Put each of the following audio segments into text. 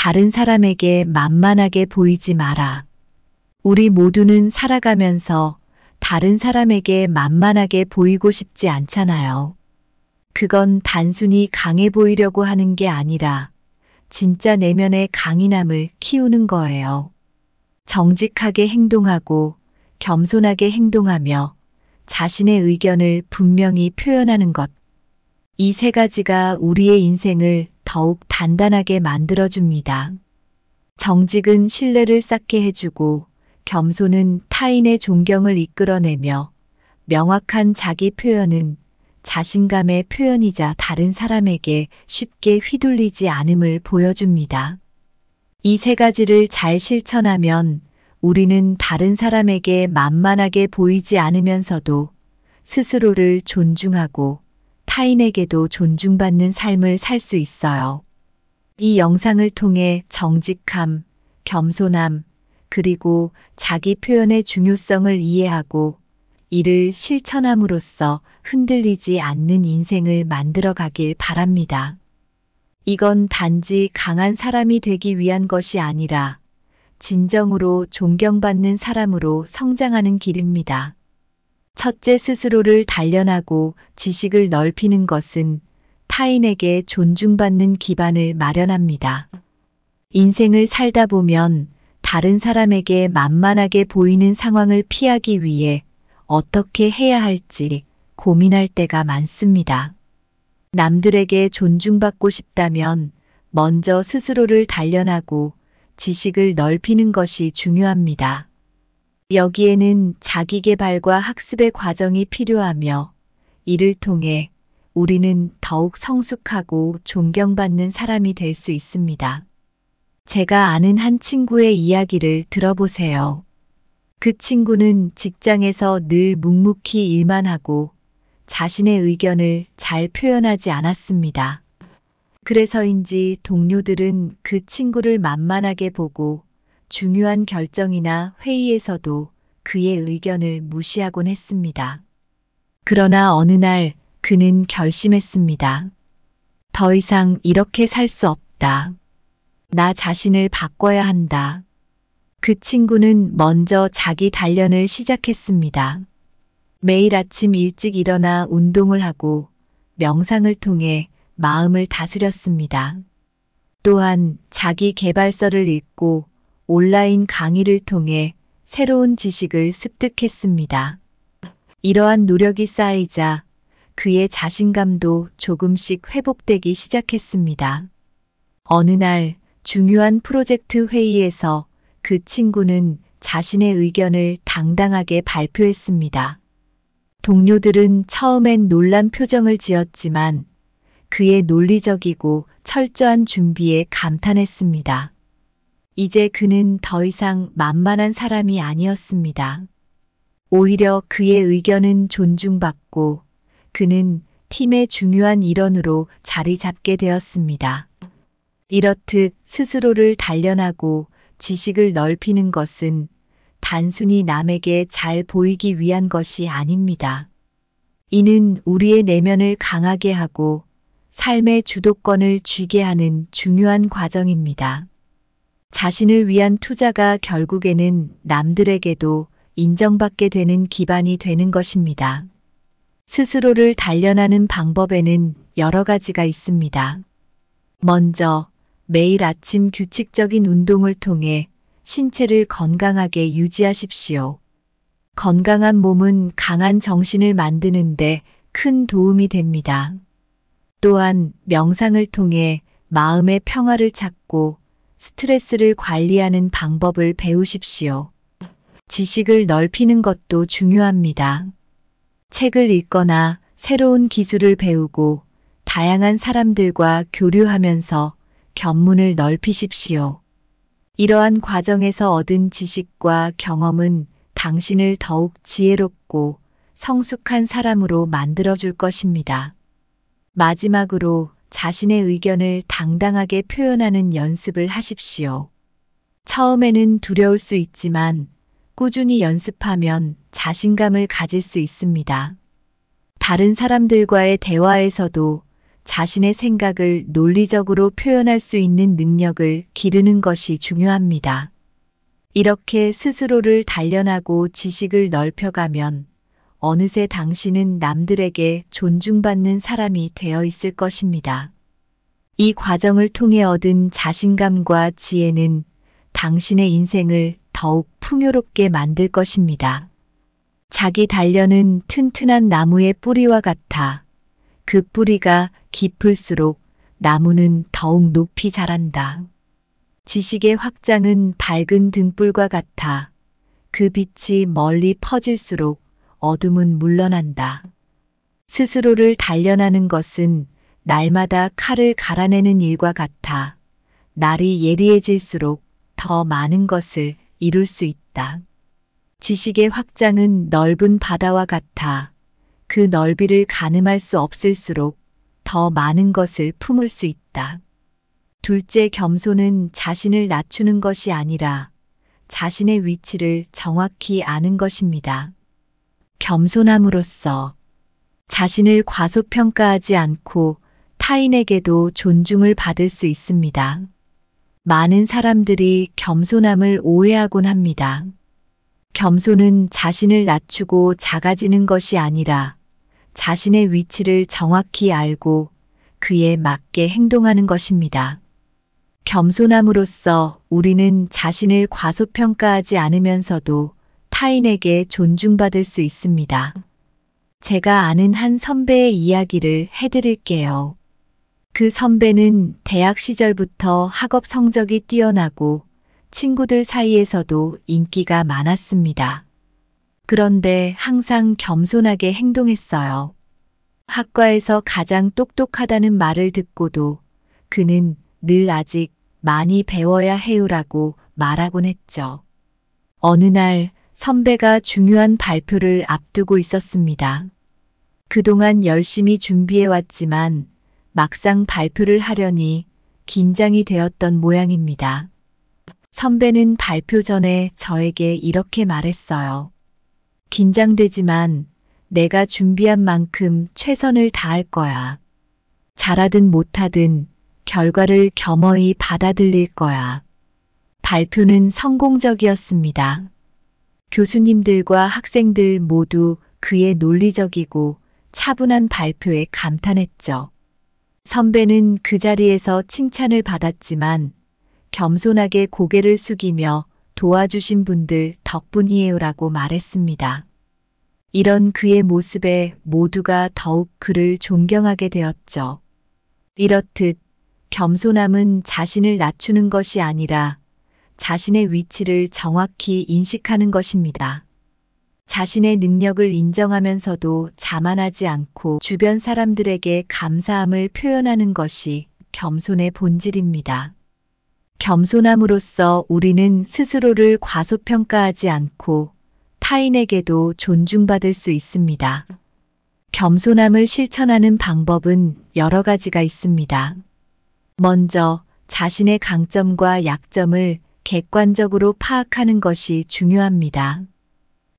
다른 사람에게 만만하게 보이지 마라. 우리 모두는 살아가면서 다른 사람에게 만만하게 보이고 싶지 않잖아요. 그건 단순히 강해 보이려고 하는 게 아니라 진짜 내면의 강인함을 키우는 거예요. 정직하게 행동하고 겸손하게 행동하며 자신의 의견을 분명히 표현하는 것. 이 세 가지가 우리의 인생을 더욱 단단하게 만들어줍니다. 정직은 신뢰를 쌓게 해주고 겸손은 타인의 존경을 이끌어내며 명확한 자기 표현은 자신감의 표현이자 다른 사람에게 쉽게 휘둘리지 않음을 보여줍니다. 이 세 가지를 잘 실천하면 우리는 다른 사람에게 만만하게 보이지 않으면서도 스스로를 존중하고 타인에게도 존중받는 삶을 살 수 있어요. 이 영상을 통해 정직함, 겸손함, 그리고 자기 표현의 중요성을 이해하고 이를 실천함으로써 흔들리지 않는 인생을 만들어 가길 바랍니다. 이건 단지 강한 사람이 되기 위한 것이 아니라 진정으로 존경받는 사람으로 성장하는 길입니다. 첫째, 스스로를 단련하고 지식을 넓히는 것은 타인에게 존중받는 기반을 마련합니다. 인생을 살다 보면 다른 사람에게 만만하게 보이는 상황을 피하기 위해 어떻게 해야 할지 고민할 때가 많습니다. 남들에게 존중받고 싶다면 먼저 스스로를 단련하고 지식을 넓히는 것이 중요합니다. 여기에는 자기 개발과 학습의 과정이 필요하며 이를 통해 우리는 더욱 성숙하고 존경받는 사람이 될 수 있습니다. 제가 아는 한 친구의 이야기를 들어보세요. 그 친구는 직장에서 늘 묵묵히 일만 하고 자신의 의견을 잘 표현하지 않았습니다. 그래서인지 동료들은 그 친구를 만만하게 보고 중요한 결정이나 회의에서도 그의 의견을 무시하곤 했습니다. 그러나 어느 날 그는 결심했습니다. 더 이상 이렇게 살 수 없다. 나 자신을 바꿔야 한다. 그 친구는 먼저 자기 단련을 시작했습니다. 매일 아침 일찍 일어나 운동을 하고 명상을 통해 마음을 다스렸습니다. 또한 자기 개발서를 읽고 온라인 강의를 통해 새로운 지식을 습득했습니다. 이러한 노력이 쌓이자 그의 자신감도 조금씩 회복되기 시작했습니다. 어느 날 중요한 프로젝트 회의에서 그 친구는 자신의 의견을 당당하게 발표했습니다. 동료들은 처음엔 놀란 표정을 지었지만 그의 논리적이고 철저한 준비에 감탄했습니다. 이제 그는 더 이상 만만한 사람이 아니었습니다. 오히려 그의 의견은 존중받고 그는 팀의 중요한 일원으로 자리 잡게 되었습니다. 이렇듯 스스로를 단련하고 지식을 넓히는 것은 단순히 남에게 잘 보이기 위한 것이 아닙니다. 이는 우리의 내면을 강하게 하고 삶의 주도권을 쥐게 하는 중요한 과정입니다. 자신을 위한 투자가 결국에는 남들에게도 인정받게 되는 기반이 되는 것입니다. 스스로를 단련하는 방법에는 여러 가지가 있습니다. 먼저 매일 아침 규칙적인 운동을 통해 신체를 건강하게 유지하십시오. 건강한 몸은 강한 정신을 만드는데 큰 도움이 됩니다. 또한 명상을 통해 마음의 평화를 찾고 스트레스를 관리하는 방법을 배우십시오. 지식을 넓히는 것도 중요합니다. 책을 읽거나 새로운 기술을 배우고 다양한 사람들과 교류하면서 견문을 넓히십시오. 이러한 과정에서 얻은 지식과 경험은 당신을 더욱 지혜롭고 성숙한 사람으로 만들어줄 것입니다. 마지막으로 자신의 의견을 당당하게 표현하는 연습을 하십시오. 처음에는 두려울 수 있지만 꾸준히 연습하면 자신감을 가질 수 있습니다. 다른 사람들과의 대화에서도 자신의 생각을 논리적으로 표현할 수 있는 능력을 기르는 것이 중요합니다. 이렇게 스스로를 단련하고 지식을 넓혀가면 어느새 당신은 남들에게 존중받는 사람이 되어 있을 것입니다. 이 과정을 통해 얻은 자신감과 지혜는 당신의 인생을 더욱 풍요롭게 만들 것입니다. 자기 단련은 튼튼한 나무의 뿌리와 같아 그 뿌리가 깊을수록 나무는 더욱 높이 자란다. 지식의 확장은 밝은 등불과 같아 그 빛이 멀리 퍼질수록 어둠은 물러난다. 스스로를 단련하는 것은 날마다 칼을 갈아내는 일과 같아 날이 예리해질수록 더 많은 것을 이룰 수 있다. 지식의 확장은 넓은 바다와 같아 그 넓이를 가늠할 수 없을수록 더 많은 것을 품을 수 있다. 둘째, 겸손은 자신을 낮추는 것이 아니라 자신의 위치를 정확히 아는 것입니다. 겸손함으로써 자신을 과소평가하지 않고 타인에게도 존중을 받을 수 있습니다. 많은 사람들이 겸손함을 오해하곤 합니다. 겸손은 자신을 낮추고 작아지는 것이 아니라 자신의 위치를 정확히 알고 그에 맞게 행동하는 것입니다. 겸손함으로써 우리는 자신을 과소평가하지 않으면서도 타인에게 존중받을 수 있습니다. 제가 아는 한 선배의 이야기를 해드릴게요. 그 선배는 대학 시절부터 학업 성적이 뛰어나고 친구들 사이에서도 인기가 많았습니다. 그런데 항상 겸손하게 행동했어요. 학과에서 가장 똑똑하다는 말을 듣고도 그는 늘 아직 많이 배워야 해요라고 말하곤 했죠. 어느 날 선배가 중요한 발표를 앞두고 있었습니다. 그동안 열심히 준비해왔지만 막상 발표를 하려니 긴장이 되었던 모양입니다. 선배는 발표 전에 저에게 이렇게 말했어요. 긴장되지만 내가 준비한 만큼 최선을 다할 거야. 잘하든 못하든 결과를 겸허히 받아들일 거야. 발표는 성공적이었습니다. 교수님들과 학생들 모두 그의 논리적이고 차분한 발표에 감탄했죠. 선배는 그 자리에서 칭찬을 받았지만 겸손하게 고개를 숙이며 도와주신 분들 덕분이에요라고 말했습니다. 이런 그의 모습에 모두가 더욱 그를 존경하게 되었죠. 이렇듯 겸손함은 자신을 낮추는 것이 아니라 자신의 위치를 정확히 인식하는 것입니다. 자신의 능력을 인정하면서도 자만하지 않고 주변 사람들에게 감사함을 표현하는 것이 겸손의 본질입니다. 겸손함으로써 우리는 스스로를 과소평가하지 않고 타인에게도 존중받을 수 있습니다. 겸손함을 실천하는 방법은 여러 가지가 있습니다. 먼저 자신의 강점과 약점을 객관적으로 파악하는 것이 중요합니다.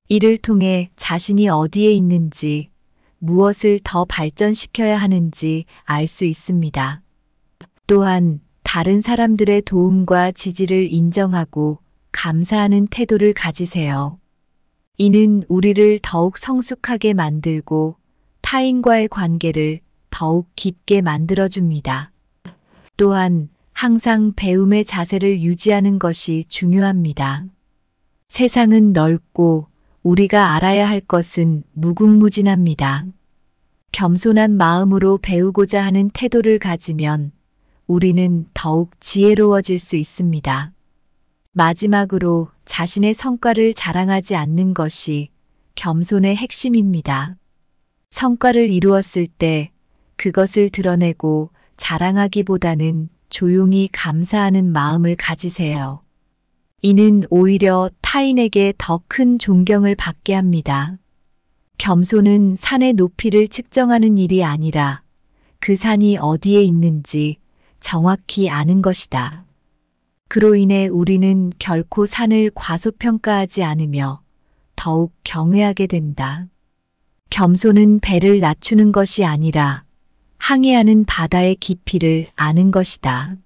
이를 통해 자신이 어디에 있는지, 무엇을 더 발전시켜야 하는지 알 수 있습니다. 또한 다른 사람들의 도움과 지지를 인정하고 감사하는 태도를 가지세요. 이는 우리를 더욱 성숙하게 만들고 타인과의 관계를 더욱 깊게 만들어줍니다. 또한 항상 배움의 자세를 유지하는 것이 중요합니다. 세상은 넓고 우리가 알아야 할 것은 무궁무진합니다. 겸손한 마음으로 배우고자 하는 태도를 가지면 우리는 더욱 지혜로워질 수 있습니다. 마지막으로 자신의 성과를 자랑하지 않는 것이 겸손의 핵심입니다. 성과를 이루었을 때 그것을 드러내고 자랑하기보다는 조용히 감사하는 마음을 가지세요. 이는 오히려 타인에게 더 큰 존경을 받게 합니다. 겸손은 산의 높이를 측정하는 일이 아니라 그 산이 어디에 있는지 정확히 아는 것이다. 그로 인해 우리는 결코 산을 과소평가하지 않으며 더욱 경외하게 된다. 겸손은 배를 낮추는 것이 아니라 항해하는 바다의 깊이를 아는 것이다.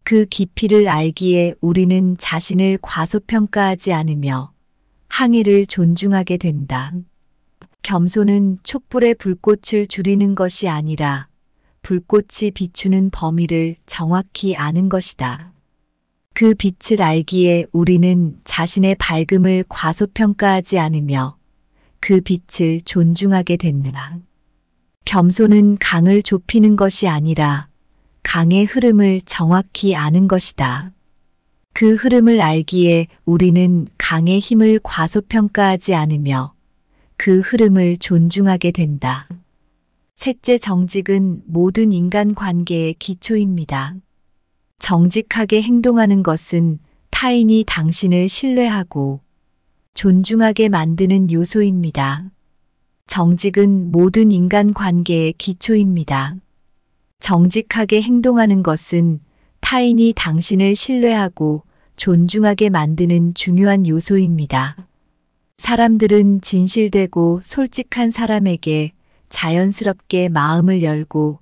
그 깊이를 알기에 우리는 자신을 과소평가하지 않으며 항해를 존중하게 된다. 겸손은 촛불의 불꽃을 줄이는 것이 아니라 불꽃이 비추는 범위를 정확히 아는 것이다. 그 빛을 알기에 우리는 자신의 밝음을 과소평가하지 않으며 그 빛을 존중하게 된다. 겸손은 강을 좁히는 것이 아니라 강의 흐름을 정확히 아는 것이다. 그 흐름을 알기에 우리는 강의 힘을 과소평가하지 않으며 그 흐름을 존중하게 된다. 셋째, 정직은 모든 인간 관계의 기초입니다. 정직하게 행동하는 것은 타인이 당신을 신뢰하고 존중하게 만드는 요소입니다. 정직은 모든 인간 관계의 기초입니다. 정직하게 행동하는 것은 타인이 당신을 신뢰하고 존중하게 만드는 중요한 요소입니다. 사람들은 진실되고 솔직한 사람에게 자연스럽게 마음을 열고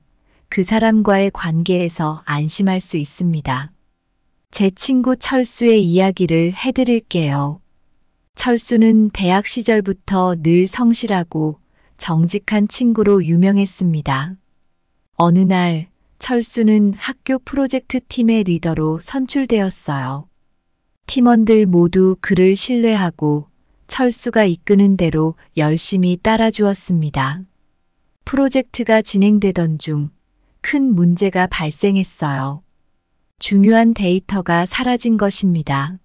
그 사람과의 관계에서 안심할 수 있습니다. 제 친구 철수의 이야기를 해드릴게요. 철수는 대학 시절부터 늘 성실하고 정직한 친구로 유명했습니다. 어느 날 철수는 학교 프로젝트 팀의 리더로 선출되었어요. 팀원들 모두 그를 신뢰하고 철수가 이끄는 대로 열심히 따라주었습니다. 프로젝트가 진행되던 중 큰 문제가 발생했어요. 중요한 데이터가 사라진 것입니다.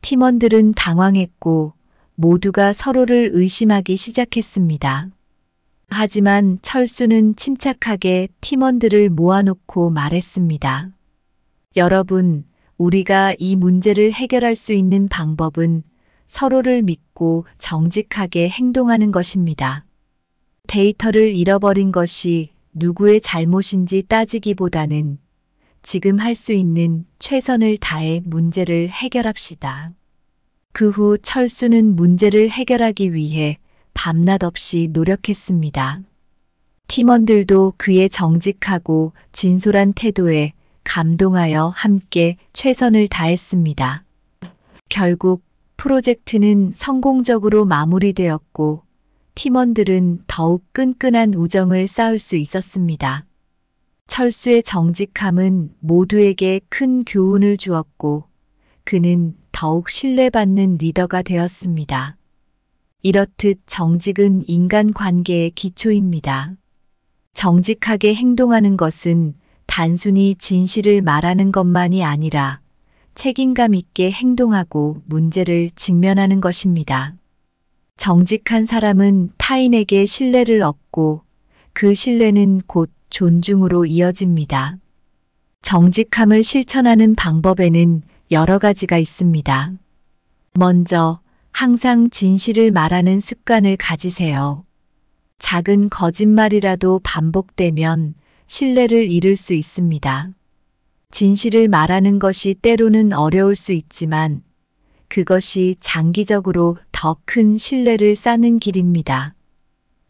팀원들은 당황했고 모두가 서로를 의심하기 시작했습니다. 하지만 철수는 침착하게 팀원들을 모아놓고 말했습니다. 여러분, 우리가 이 문제를 해결할 수 있는 방법은 서로를 믿고 정직하게 행동하는 것입니다. 데이터를 잃어버린 것이 누구의 잘못인지 따지기보다는 지금 할 수 있는 최선을 다해 문제를 해결합시다. 그 후 철수는 문제를 해결하기 위해 밤낮 없이 노력했습니다. 팀원들도 그의 정직하고 진솔한 태도에 감동하여 함께 최선을 다했습니다. 결국 프로젝트는 성공적으로 마무리되었고 팀원들은 더욱 끈끈한 우정을 쌓을 수 있었습니다. 철수의 정직함은 모두에게 큰 교훈을 주었고 그는 더욱 신뢰받는 리더가 되었습니다. 이렇듯 정직은 인간관계의 기초입니다. 정직하게 행동하는 것은 단순히 진실을 말하는 것만이 아니라 책임감 있게 행동하고 문제를 직면하는 것입니다. 정직한 사람은 타인에게 신뢰를 얻고 그 신뢰는 곧 존중으로 이어집니다. 정직함을 실천하는 방법에는 여러 가지가 있습니다. 먼저, 항상 진실을 말하는 습관을 가지세요. 작은 거짓말이라도 반복되면 신뢰를 잃을 수 있습니다. 진실을 말하는 것이 때로는 어려울 수 있지만 그것이 장기적으로 더 큰 신뢰를 쌓는 길입니다.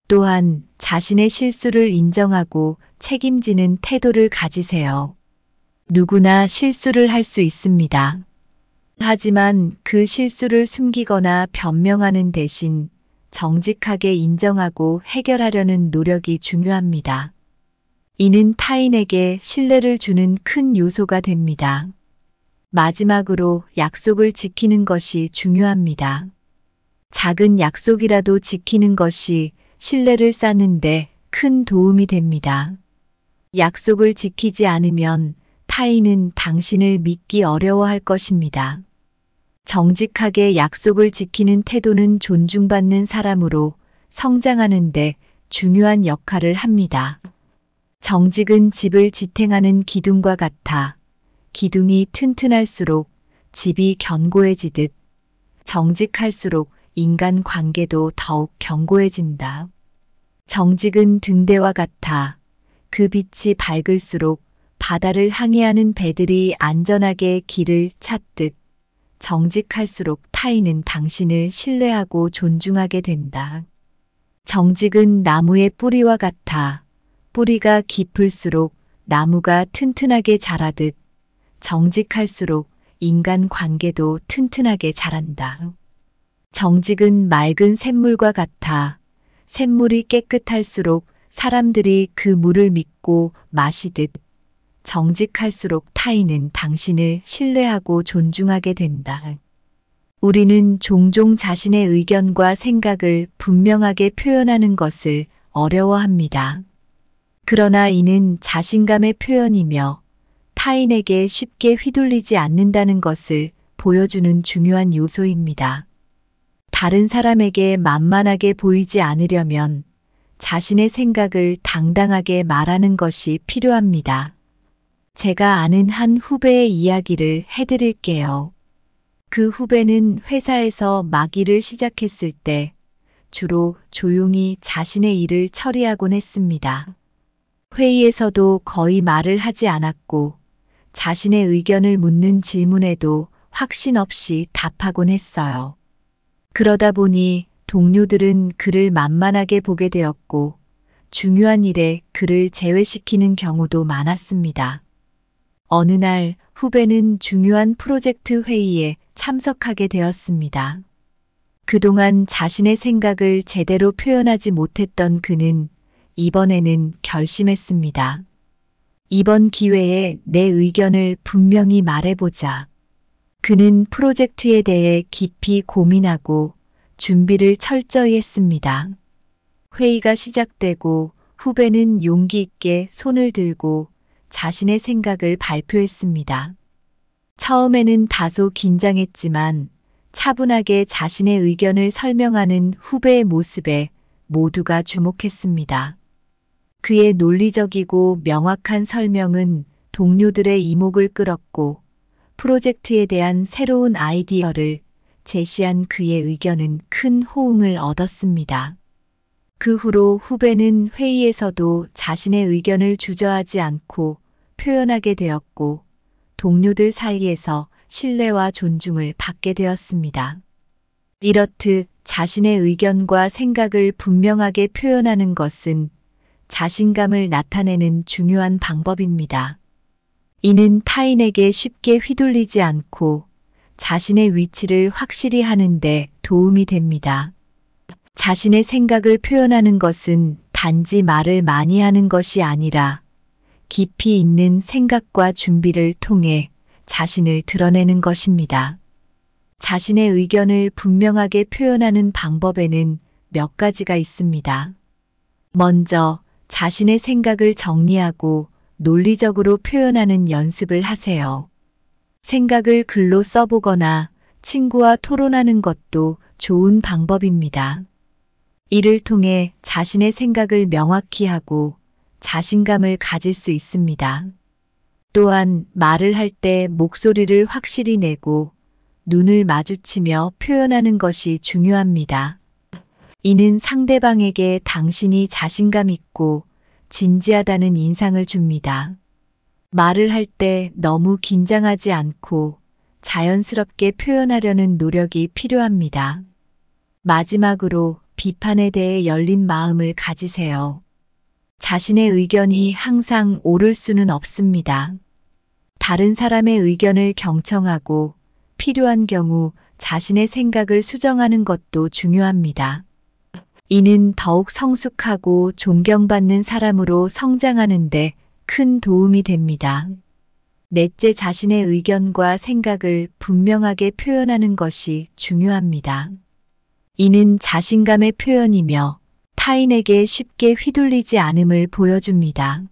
또한 자신의 실수를 인정하고 책임지는 태도를 가지세요. 누구나 실수를 할 수 있습니다. 하지만 그 실수를 숨기거나 변명하는 대신 정직하게 인정하고 해결하려는 노력이 중요합니다. 이는 타인에게 신뢰를 주는 큰 요소가 됩니다. 마지막으로 약속을 지키는 것이 중요합니다. 작은 약속이라도 지키는 것이 신뢰를 쌓는데 큰 도움이 됩니다. 약속을 지키지 않으면 타인은 당신을 믿기 어려워할 것입니다. 정직하게 약속을 지키는 태도는 존중받는 사람으로 성장하는 데 중요한 역할을 합니다. 정직은 집을 지탱하는 기둥과 같아 기둥이 튼튼할수록 집이 견고해지듯 정직할수록 인간 관계도 더욱 견고해진다. 정직은 등대와 같아 그 빛이 밝을수록 바다를 항해하는 배들이 안전하게 길을 찾듯 정직할수록 타인은 당신을 신뢰하고 존중하게 된다. 정직은 나무의 뿌리와 같아 뿌리가 깊을수록 나무가 튼튼하게 자라듯 정직할수록 인간 관계도 튼튼하게 자란다. 정직은 맑은 샘물과 같아 샘물이 깨끗할수록 사람들이 그 물을 믿고 마시듯 정직할수록 타인은 당신을 신뢰하고 존중하게 된다. 우리는 종종 자신의 의견과 생각을 분명하게 표현하는 것을 어려워합니다. 그러나 이는 자신감의 표현이며 타인에게 쉽게 휘둘리지 않는다는 것을 보여주는 중요한 요소입니다. 다른 사람에게 만만하게 보이지 않으려면 자신의 생각을 당당하게 말하는 것이 필요합니다. 제가 아는 한 후배의 이야기를 해드릴게요. 그 후배는 회사에서 막 일을 시작했을 때 주로 조용히 자신의 일을 처리하곤 했습니다. 회의에서도 거의 말을 하지 않았고 자신의 의견을 묻는 질문에도 확신 없이 답하곤 했어요. 그러다 보니 동료들은 그를 만만하게 보게 되었고 중요한 일에 그를 제외시키는 경우도 많았습니다. 어느 날 후배는 중요한 프로젝트 회의에 참석하게 되었습니다. 그동안 자신의 생각을 제대로 표현하지 못했던 그는 이번에는 결심했습니다. 이번 기회에 내 의견을 분명히 말해보자. 그는 프로젝트에 대해 깊이 고민하고 준비를 철저히 했습니다. 회의가 시작되고 후배는 용기 있게 손을 들고 자신의 생각을 발표했습니다. 처음에는 다소 긴장했지만 차분하게 자신의 의견을 설명하는 후배의 모습에 모두가 주목했습니다. 그의 논리적이고 명확한 설명은 동료들의 이목을 끌었고 프로젝트에 대한 새로운 아이디어를 제시한 그의 의견은 큰 호응을 얻었습니다. 그 후로 후배는 회의에서도 자신의 의견을 주저하지 않고 표현하게 되었고 동료들 사이에서 신뢰와 존중을 받게 되었습니다. 이렇듯 자신의 의견과 생각을 분명하게 표현하는 것은 자신감을 나타내는 중요한 방법입니다. 이는 타인에게 쉽게 휘둘리지 않고 자신의 위치를 확실히 하는데 도움이 됩니다. 자신의 생각을 표현하는 것은 단지 말을 많이 하는 것이 아니라 깊이 있는 생각과 준비를 통해 자신을 드러내는 것입니다. 자신의 의견을 분명하게 표현하는 방법에는 몇 가지가 있습니다. 먼저 자신의 생각을 정리하고 논리적으로 표현하는 연습을 하세요. 생각을 글로 써보거나 친구와 토론하는 것도 좋은 방법입니다. 이를 통해 자신의 생각을 명확히 하고 자신감을 가질 수 있습니다. 또한 말을 할 때 목소리를 확실히 내고 눈을 마주치며 표현하는 것이 중요합니다. 이는 상대방에게 당신이 자신감 있고 진지하다는 인상을 줍니다. 말을 할 때 너무 긴장하지 않고 자연스럽게 표현하려는 노력이 필요합니다. 마지막으로 비판에 대해 열린 마음을 가지세요. 자신의 의견이 항상 옳을 수는 없습니다. 다른 사람의 의견을 경청하고 필요한 경우 자신의 생각을 수정하는 것도 중요합니다. 이는 더욱 성숙하고 존경받는 사람으로 성장하는 데 큰 도움이 됩니다. 넷째, 자신의 의견과 생각을 분명하게 표현하는 것이 중요합니다. 이는 자신감의 표현이며 타인에게 쉽게 휘둘리지 않음을 보여줍니다.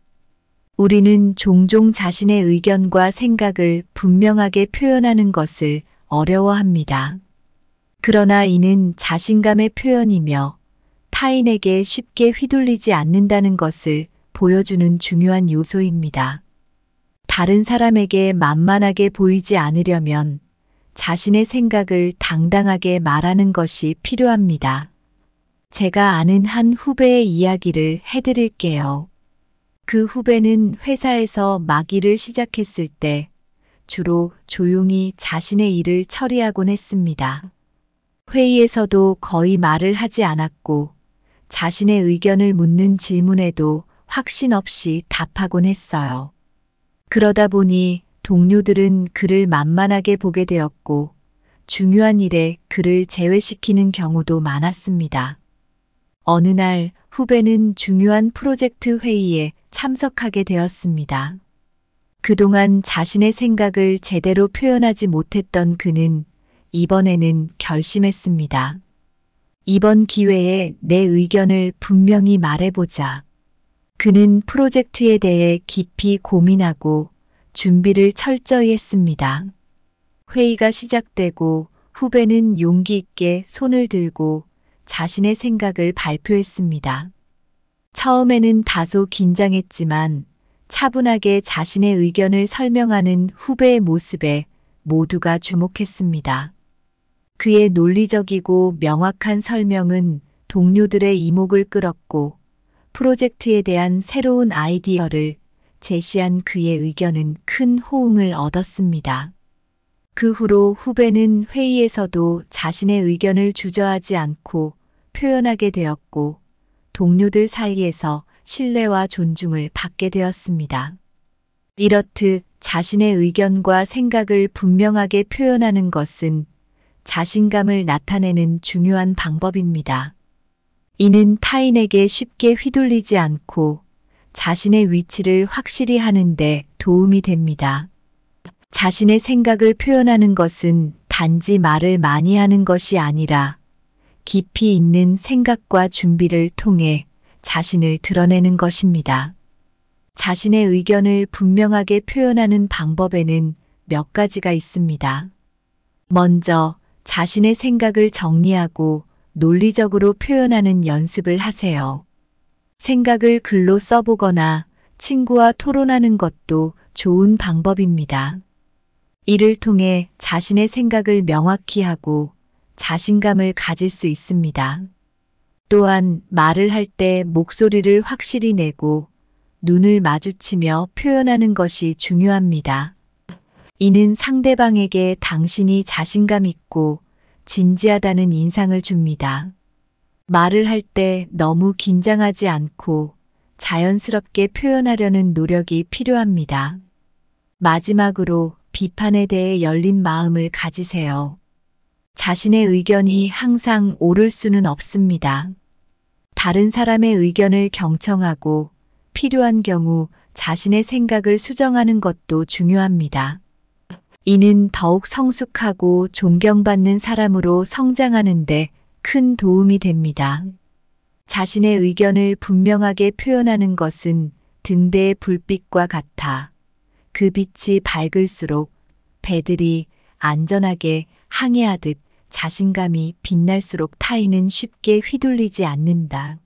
우리는 종종 자신의 의견과 생각을 분명하게 표현하는 것을 어려워합니다. 그러나 이는 자신감의 표현이며 타인에게 쉽게 휘둘리지 않는다는 것을 보여주는 중요한 요소입니다. 다른 사람에게 만만하게 보이지 않으려면 자신의 생각을 당당하게 말하는 것이 필요합니다. 제가 아는 한 후배의 이야기를 해드릴게요. 그 후배는 회사에서 막 일을 시작했을 때 주로 조용히 자신의 일을 처리하곤 했습니다. 회의에서도 거의 말을 하지 않았고 자신의 의견을 묻는 질문에도 확신 없이 답하곤 했어요. 그러다 보니 동료들은 그를 만만하게 보게 되었고 중요한 일에 그를 제외시키는 경우도 많았습니다. 어느 날 후배는 중요한 프로젝트 회의에 참석하게 되었습니다. 그동안 자신의 생각을 제대로 표현하지 못했던 그는 이번에는 결심했습니다. 이번 기회에 내 의견을 분명히 말해보자. 그는 프로젝트에 대해 깊이 고민하고 준비를 철저히 했습니다. 회의가 시작되고 후배는 용기 있게 손을 들고 자신의 생각을 발표했습니다. 처음에는 다소 긴장했지만 차분하게 자신의 의견을 설명하는 후배의 모습에 모두가 주목했습니다. 그의 논리적이고 명확한 설명은 동료들의 이목을 끌었고 프로젝트에 대한 새로운 아이디어를 제시한 그의 의견은 큰 호응을 얻었습니다. 그 후로 후배는 회의에서도 자신의 의견을 주저하지 않고 표현하게 되었고 동료들 사이에서 신뢰와 존중을 받게 되었습니다. 이렇듯 자신의 의견과 생각을 분명하게 표현하는 것은 자신감을 나타내는 중요한 방법입니다. 이는 타인에게 쉽게 휘둘리지 않고 자신의 위치를 확실히 하는데 도움이 됩니다. 자신의 생각을 표현하는 것은 단지 말을 많이 하는 것이 아니라 깊이 있는 생각과 준비를 통해 자신을 드러내는 것입니다. 자신의 의견을 분명하게 표현하는 방법에는 몇 가지가 있습니다. 먼저 자신의 생각을 정리하고 논리적으로 표현하는 연습을 하세요. 생각을 글로 써보거나 친구와 토론하는 것도 좋은 방법입니다. 이를 통해 자신의 생각을 명확히 하고 자신감을 가질 수 있습니다. 또한 말을 할 때 목소리를 확실히 내고 눈을 마주치며 표현하는 것이 중요합니다. 이는 상대방에게 당신이 자신감 있고 진지하다는 인상을 줍니다. 말을 할 때 너무 긴장하지 않고 자연스럽게 표현하려는 노력이 필요합니다. 마지막으로 비판에 대해 열린 마음을 가지세요. 자신의 의견이 항상 옳을 수는 없습니다. 다른 사람의 의견을 경청하고 필요한 경우 자신의 생각을 수정하는 것도 중요합니다. 이는 더욱 성숙하고 존경받는 사람으로 성장하는데 큰 도움이 됩니다. 자신의 의견을 분명하게 표현하는 것은 등대의 불빛과 같아 그 빛이 밝을수록 배들이 안전하게 항해하듯 자신감이 빛날수록 타인은 쉽게 휘둘리지 않는다.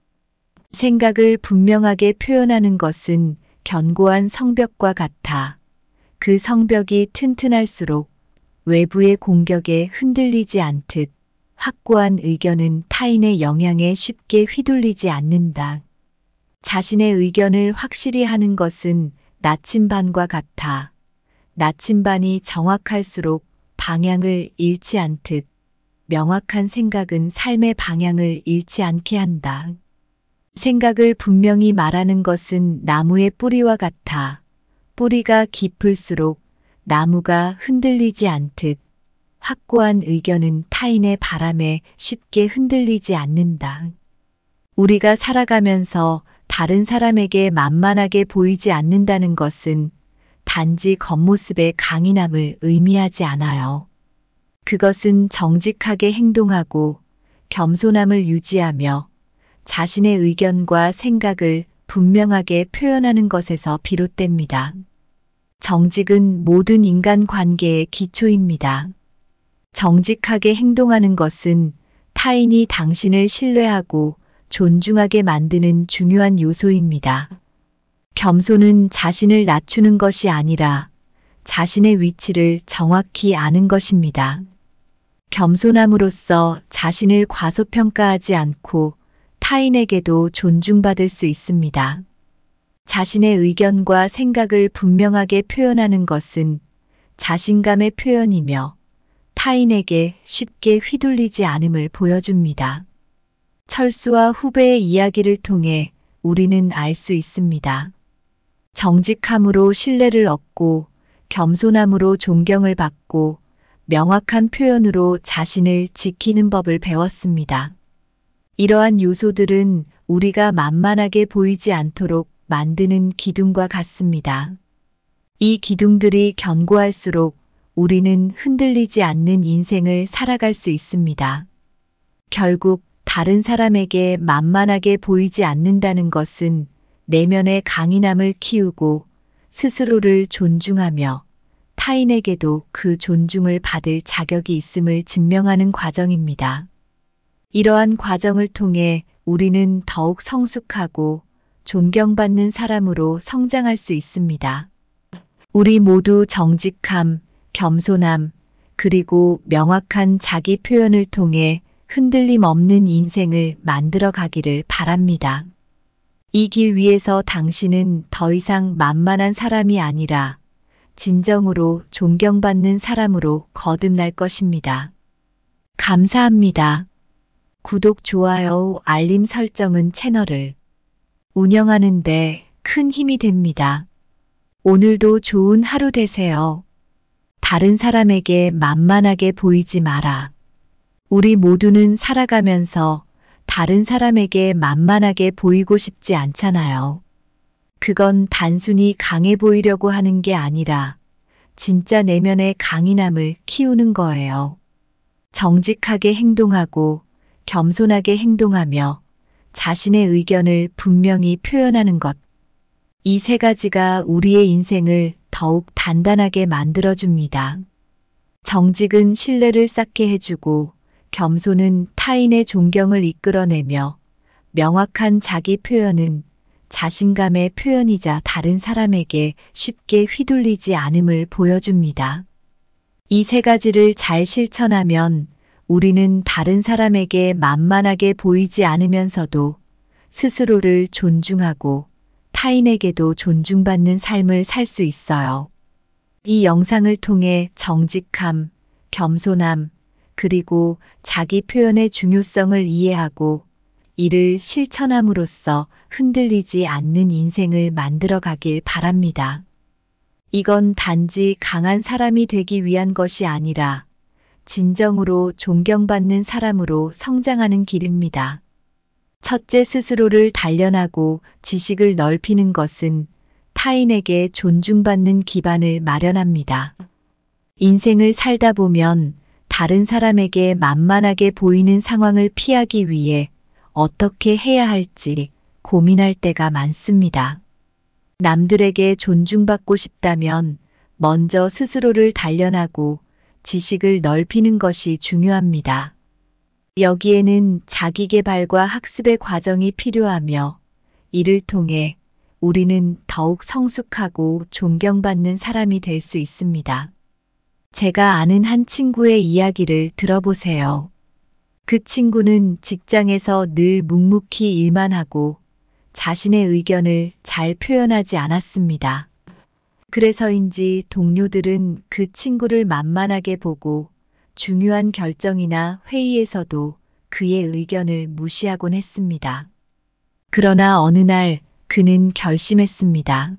생각을 분명하게 표현하는 것은 견고한 성벽과 같아 그 성벽이 튼튼할수록 외부의 공격에 흔들리지 않듯 확고한 의견은 타인의 영향에 쉽게 휘둘리지 않는다. 자신의 의견을 확실히 하는 것은 나침반과 같아 나침반이 정확할수록 방향을 잃지 않듯 명확한 생각은 삶의 방향을 잃지 않게 한다. 생각을 분명히 말하는 것은 나무의 뿌리와 같아 뿌리가 깊을수록 나무가 흔들리지 않듯 확고한 의견은 타인의 바람에 쉽게 흔들리지 않는다. 우리가 살아가면서 다른 사람에게 만만하게 보이지 않는다는 것은 단지 겉모습의 강인함을 의미하지 않아요. 그것은 정직하게 행동하고 겸손함을 유지하며 자신의 의견과 생각을 분명하게 표현하는 것에서 비롯됩니다. 정직은 모든 인간 관계의 기초입니다. 정직하게 행동하는 것은 타인이 당신을 신뢰하고 존중하게 만드는 중요한 요소입니다. 겸손은 자신을 낮추는 것이 아니라 자신의 위치를 정확히 아는 것입니다. 겸손함으로써 자신을 과소평가하지 않고 타인에게도 존중받을 수 있습니다. 자신의 의견과 생각을 분명하게 표현하는 것은 자신감의 표현이며 타인에게 쉽게 휘둘리지 않음을 보여줍니다. 철수와 후배의 이야기를 통해 우리는 알 수 있습니다. 정직함으로 신뢰를 얻고, 겸손함으로 존경을 받고, 명확한 표현으로 자신을 지키는 법을 배웠습니다. 이러한 요소들은 우리가 만만하게 보이지 않도록 만드는 기둥과 같습니다. 이 기둥들이 견고할수록 우리는 흔들리지 않는 인생을 살아갈 수 있습니다. 결국 다른 사람에게 만만하게 보이지 않는다는 것은 내면의 강인함을 키우고 스스로를 존중하며 타인에게도 그 존중을 받을 자격이 있음을 증명하는 과정입니다. 이러한 과정을 통해 우리는 더욱 성숙하고 존경받는 사람으로 성장할 수 있습니다. 우리 모두 정직함, 겸손함, 그리고 명확한 자기 표현을 통해 흔들림 없는 인생을 만들어 가기를 바랍니다. 이 길 위에서 당신은 더 이상 만만한 사람이 아니라 진정으로 존경받는 사람으로 거듭날 것입니다. 감사합니다. 구독, 좋아요, 알림 설정은 채널을 운영하는 데 큰 힘이 됩니다. 오늘도 좋은 하루 되세요. 다른 사람에게 만만하게 보이지 마라. 우리 모두는 살아가면서 다른 사람에게 만만하게 보이고 싶지 않잖아요. 그건 단순히 강해 보이려고 하는 게 아니라 진짜 내면의 강인함을 키우는 거예요. 정직하게 행동하고 겸손하게 행동하며 자신의 의견을 분명히 표현하는 것. 이 세 가지가 우리의 인생을 더욱 단단하게 만들어줍니다. 정직은 신뢰를 쌓게 해주고 겸손은 타인의 존경을 이끌어내며 명확한 자기 표현은 자신감의 표현이자 다른 사람에게 쉽게 휘둘리지 않음을 보여줍니다. 이 세 가지를 잘 실천하면 우리는 다른 사람에게 만만하게 보이지 않으면서도 스스로를 존중하고 타인에게도 존중받는 삶을 살 수 있어요. 이 영상을 통해 정직함, 겸손함, 그리고 자기 표현의 중요성을 이해하고 이를 실천함으로써 흔들리지 않는 인생을 만들어 가길 바랍니다. 이건 단지 강한 사람이 되기 위한 것이 아니라 진정으로 존경받는 사람으로 성장하는 길입니다. 첫째, 스스로를 단련하고 지식을 넓히는 것은 타인에게 존중받는 기반을 마련합니다. 인생을 살다 보면 다른 사람에게 만만하게 보이는 상황을 피하기 위해 어떻게 해야 할지 고민할 때가 많습니다. 남들에게 존중받고 싶다면 먼저 스스로를 단련하고 지식을 넓히는 것이 중요합니다. 여기에는 자기계발과 학습의 과정이 필요하며 이를 통해 우리는 더욱 성숙하고 존경받는 사람이 될 수 있습니다. 제가 아는 한 친구의 이야기를 들어보세요. 그 친구는 직장에서 늘 묵묵히 일만 하고 자신의 의견을 잘 표현하지 않았습니다. 그래서인지 동료들은 그 친구를 만만하게 보고 중요한 결정이나 회의에서도 그의 의견을 무시하곤 했습니다. 그러나 어느 날 그는 결심했습니다.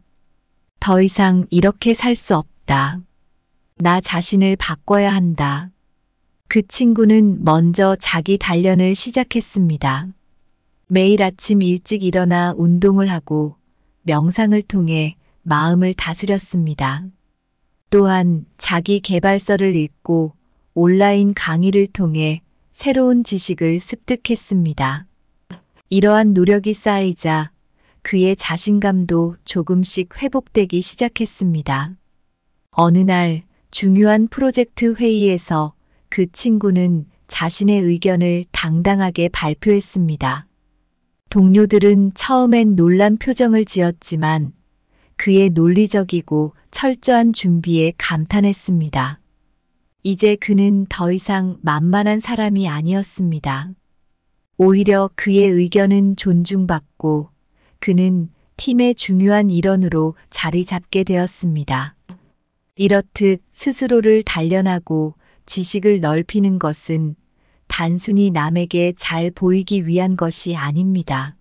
더 이상 이렇게 살 수 없다. 나 자신을 바꿔야 한다. 그 친구는 먼저 자기 단련을 시작했습니다. 매일 아침 일찍 일어나 운동을 하고 명상을 통해 마음을 다스렸습니다. 또한 자기 개발서를 읽고 온라인 강의를 통해 새로운 지식을 습득했습니다. 이러한 노력이 쌓이자 그의 자신감도 조금씩 회복되기 시작했습니다. 어느 날 중요한 프로젝트 회의에서 그 친구는 자신의 의견을 당당하게 발표했습니다. 동료들은 처음엔 놀란 표정을 지었지만 그의 논리적이고 철저한 준비에 감탄했습니다. 이제 그는 더 이상 만만한 사람이 아니었습니다. 오히려 그의 의견은 존중받고 그는 팀의 중요한 일원으로 자리 잡게 되었습니다. 이렇듯 스스로를 단련하고 지식을 넓히는 것은 단순히 남에게 잘 보이기 위한 것이 아닙니다.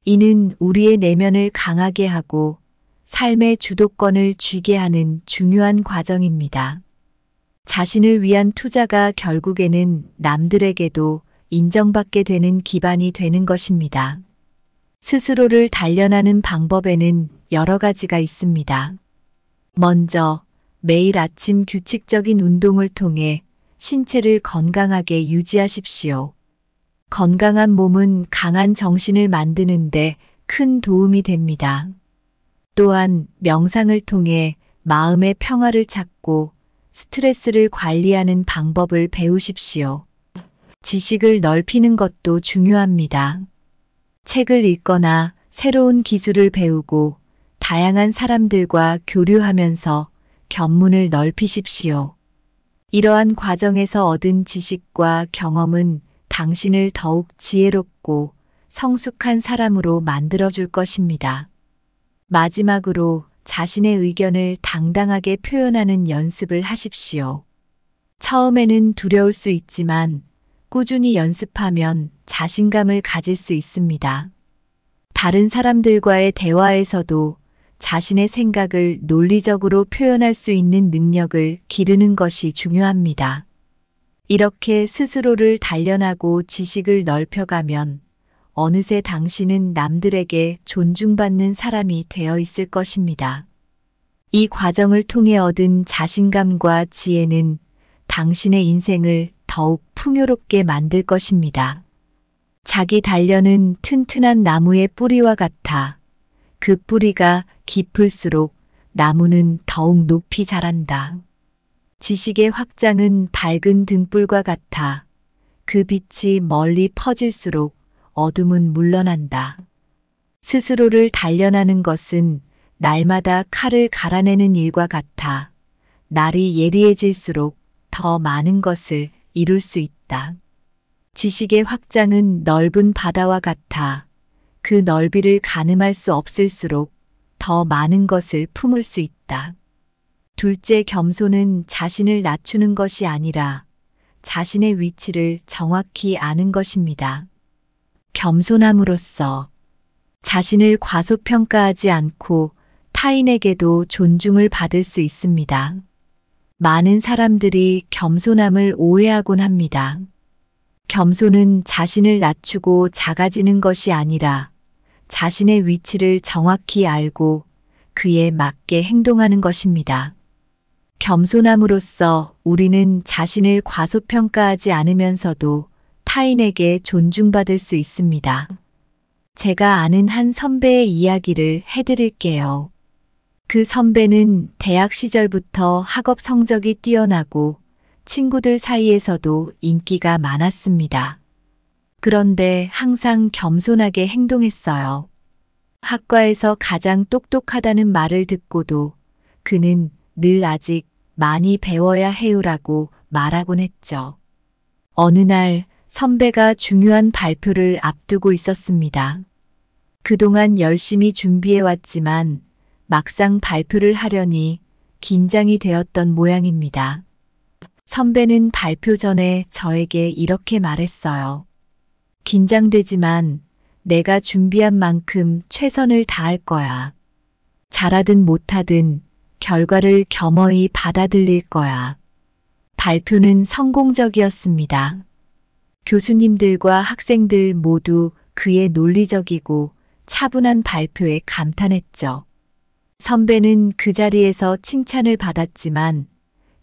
이는 우리의 내면을 강하게 하고 삶의 주도권을 쥐게 하는 중요한 과정입니다. 자신을 위한 투자가 결국에는 남들에게도 인정받게 되는 기반이 되는 것입니다. 스스로를 단련하는 방법에는 여러 가지가 있습니다. 먼저 매일 아침 규칙적인 운동을 통해 신체를 건강하게 유지하십시오. 건강한 몸은 강한 정신을 만드는데 큰 도움이 됩니다. 또한 명상을 통해 마음의 평화를 찾고 스트레스를 관리하는 방법을 배우십시오. 지식을 넓히는 것도 중요합니다. 책을 읽거나 새로운 기술을 배우고 다양한 사람들과 교류하면서 견문을 넓히십시오. 이러한 과정에서 얻은 지식과 경험은 당신을 더욱 지혜롭고 성숙한 사람으로 만들어줄 것입니다. 마지막으로 자신의 의견을 당당하게 표현하는 연습을 하십시오. 처음에는 두려울 수 있지만 꾸준히 연습하면 자신감을 가질 수 있습니다. 다른 사람들과의 대화에서도 자신의 생각을 논리적으로 표현할 수 있는 능력을 기르는 것이 중요합니다. 이렇게 스스로를 단련하고 지식을 넓혀가면 어느새 당신은 남들에게 존중받는 사람이 되어 있을 것입니다. 이 과정을 통해 얻은 자신감과 지혜는 당신의 인생을 더욱 풍요롭게 만들 것입니다. 자기 단련은 튼튼한 나무의 뿌리와 같아 그 뿌리가 깊을수록 나무는 더욱 높이 자란다. 지식의 확장은 밝은 등불과 같아 그 빛이 멀리 퍼질수록 어둠은 물러난다. 스스로를 단련하는 것은 날마다 칼을 갈아내는 일과 같아 날이 예리해질수록 더 많은 것을 이룰 수 있다. 지식의 확장은 넓은 바다와 같아 그 넓이를 가늠할 수 없을수록 더 많은 것을 품을 수 있다. 둘째, 겸손은 자신을 낮추는 것이 아니라 자신의 위치를 정확히 아는 것입니다. 겸손함으로써 자신을 과소평가하지 않고 타인에게도 존중을 받을 수 있습니다. 많은 사람들이 겸손함을 오해하곤 합니다. 겸손은 자신을 낮추고 작아지는 것이 아니라 자신의 위치를 정확히 알고 그에 맞게 행동하는 것입니다. 겸손함으로써 우리는 자신을 과소평가하지 않으면서도 타인에게 존중받을 수 있습니다. 제가 아는 한 선배의 이야기를 해드릴게요. 그 선배는 대학 시절부터 학업 성적이 뛰어나고 친구들 사이에서도 인기가 많았습니다. 그런데 항상 겸손하게 행동했어요. 학과에서 가장 똑똑하다는 말을 듣고도 그는 늘 아직 많이 배워야 해요라고 말하곤 했죠. 어느 날 선배가 중요한 발표를 앞두고 있었습니다. 그동안 열심히 준비해왔지만 막상 발표를 하려니 긴장이 되었던 모양입니다. 선배는 발표 전에 저에게 이렇게 말했어요. 긴장되지만 내가 준비한 만큼 최선을 다할 거야. 잘하든 못하든 결과를 겸허히 받아들일 거야. 발표는 성공적이었습니다. 교수님들과 학생들 모두 그의 논리적이고 차분한 발표에 감탄했죠. 선배는 그 자리에서 칭찬을 받았지만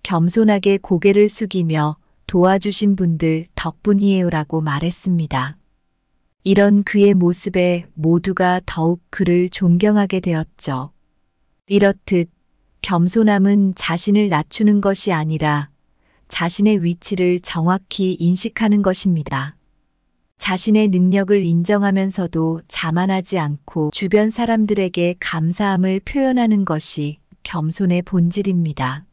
겸손하게 고개를 숙이며 도와주신 분들 덕분이에요라고 말했습니다. 이런 그의 모습에 모두가 더욱 그를 존경하게 되었죠. 이렇듯 겸손함은 자신을 낮추는 것이 아니라 자신의 위치를 정확히 인식하는 것입니다. 자신의 능력을 인정하면서도 자만하지 않고 주변 사람들에게 감사함을 표현하는 것이 겸손의 본질입니다.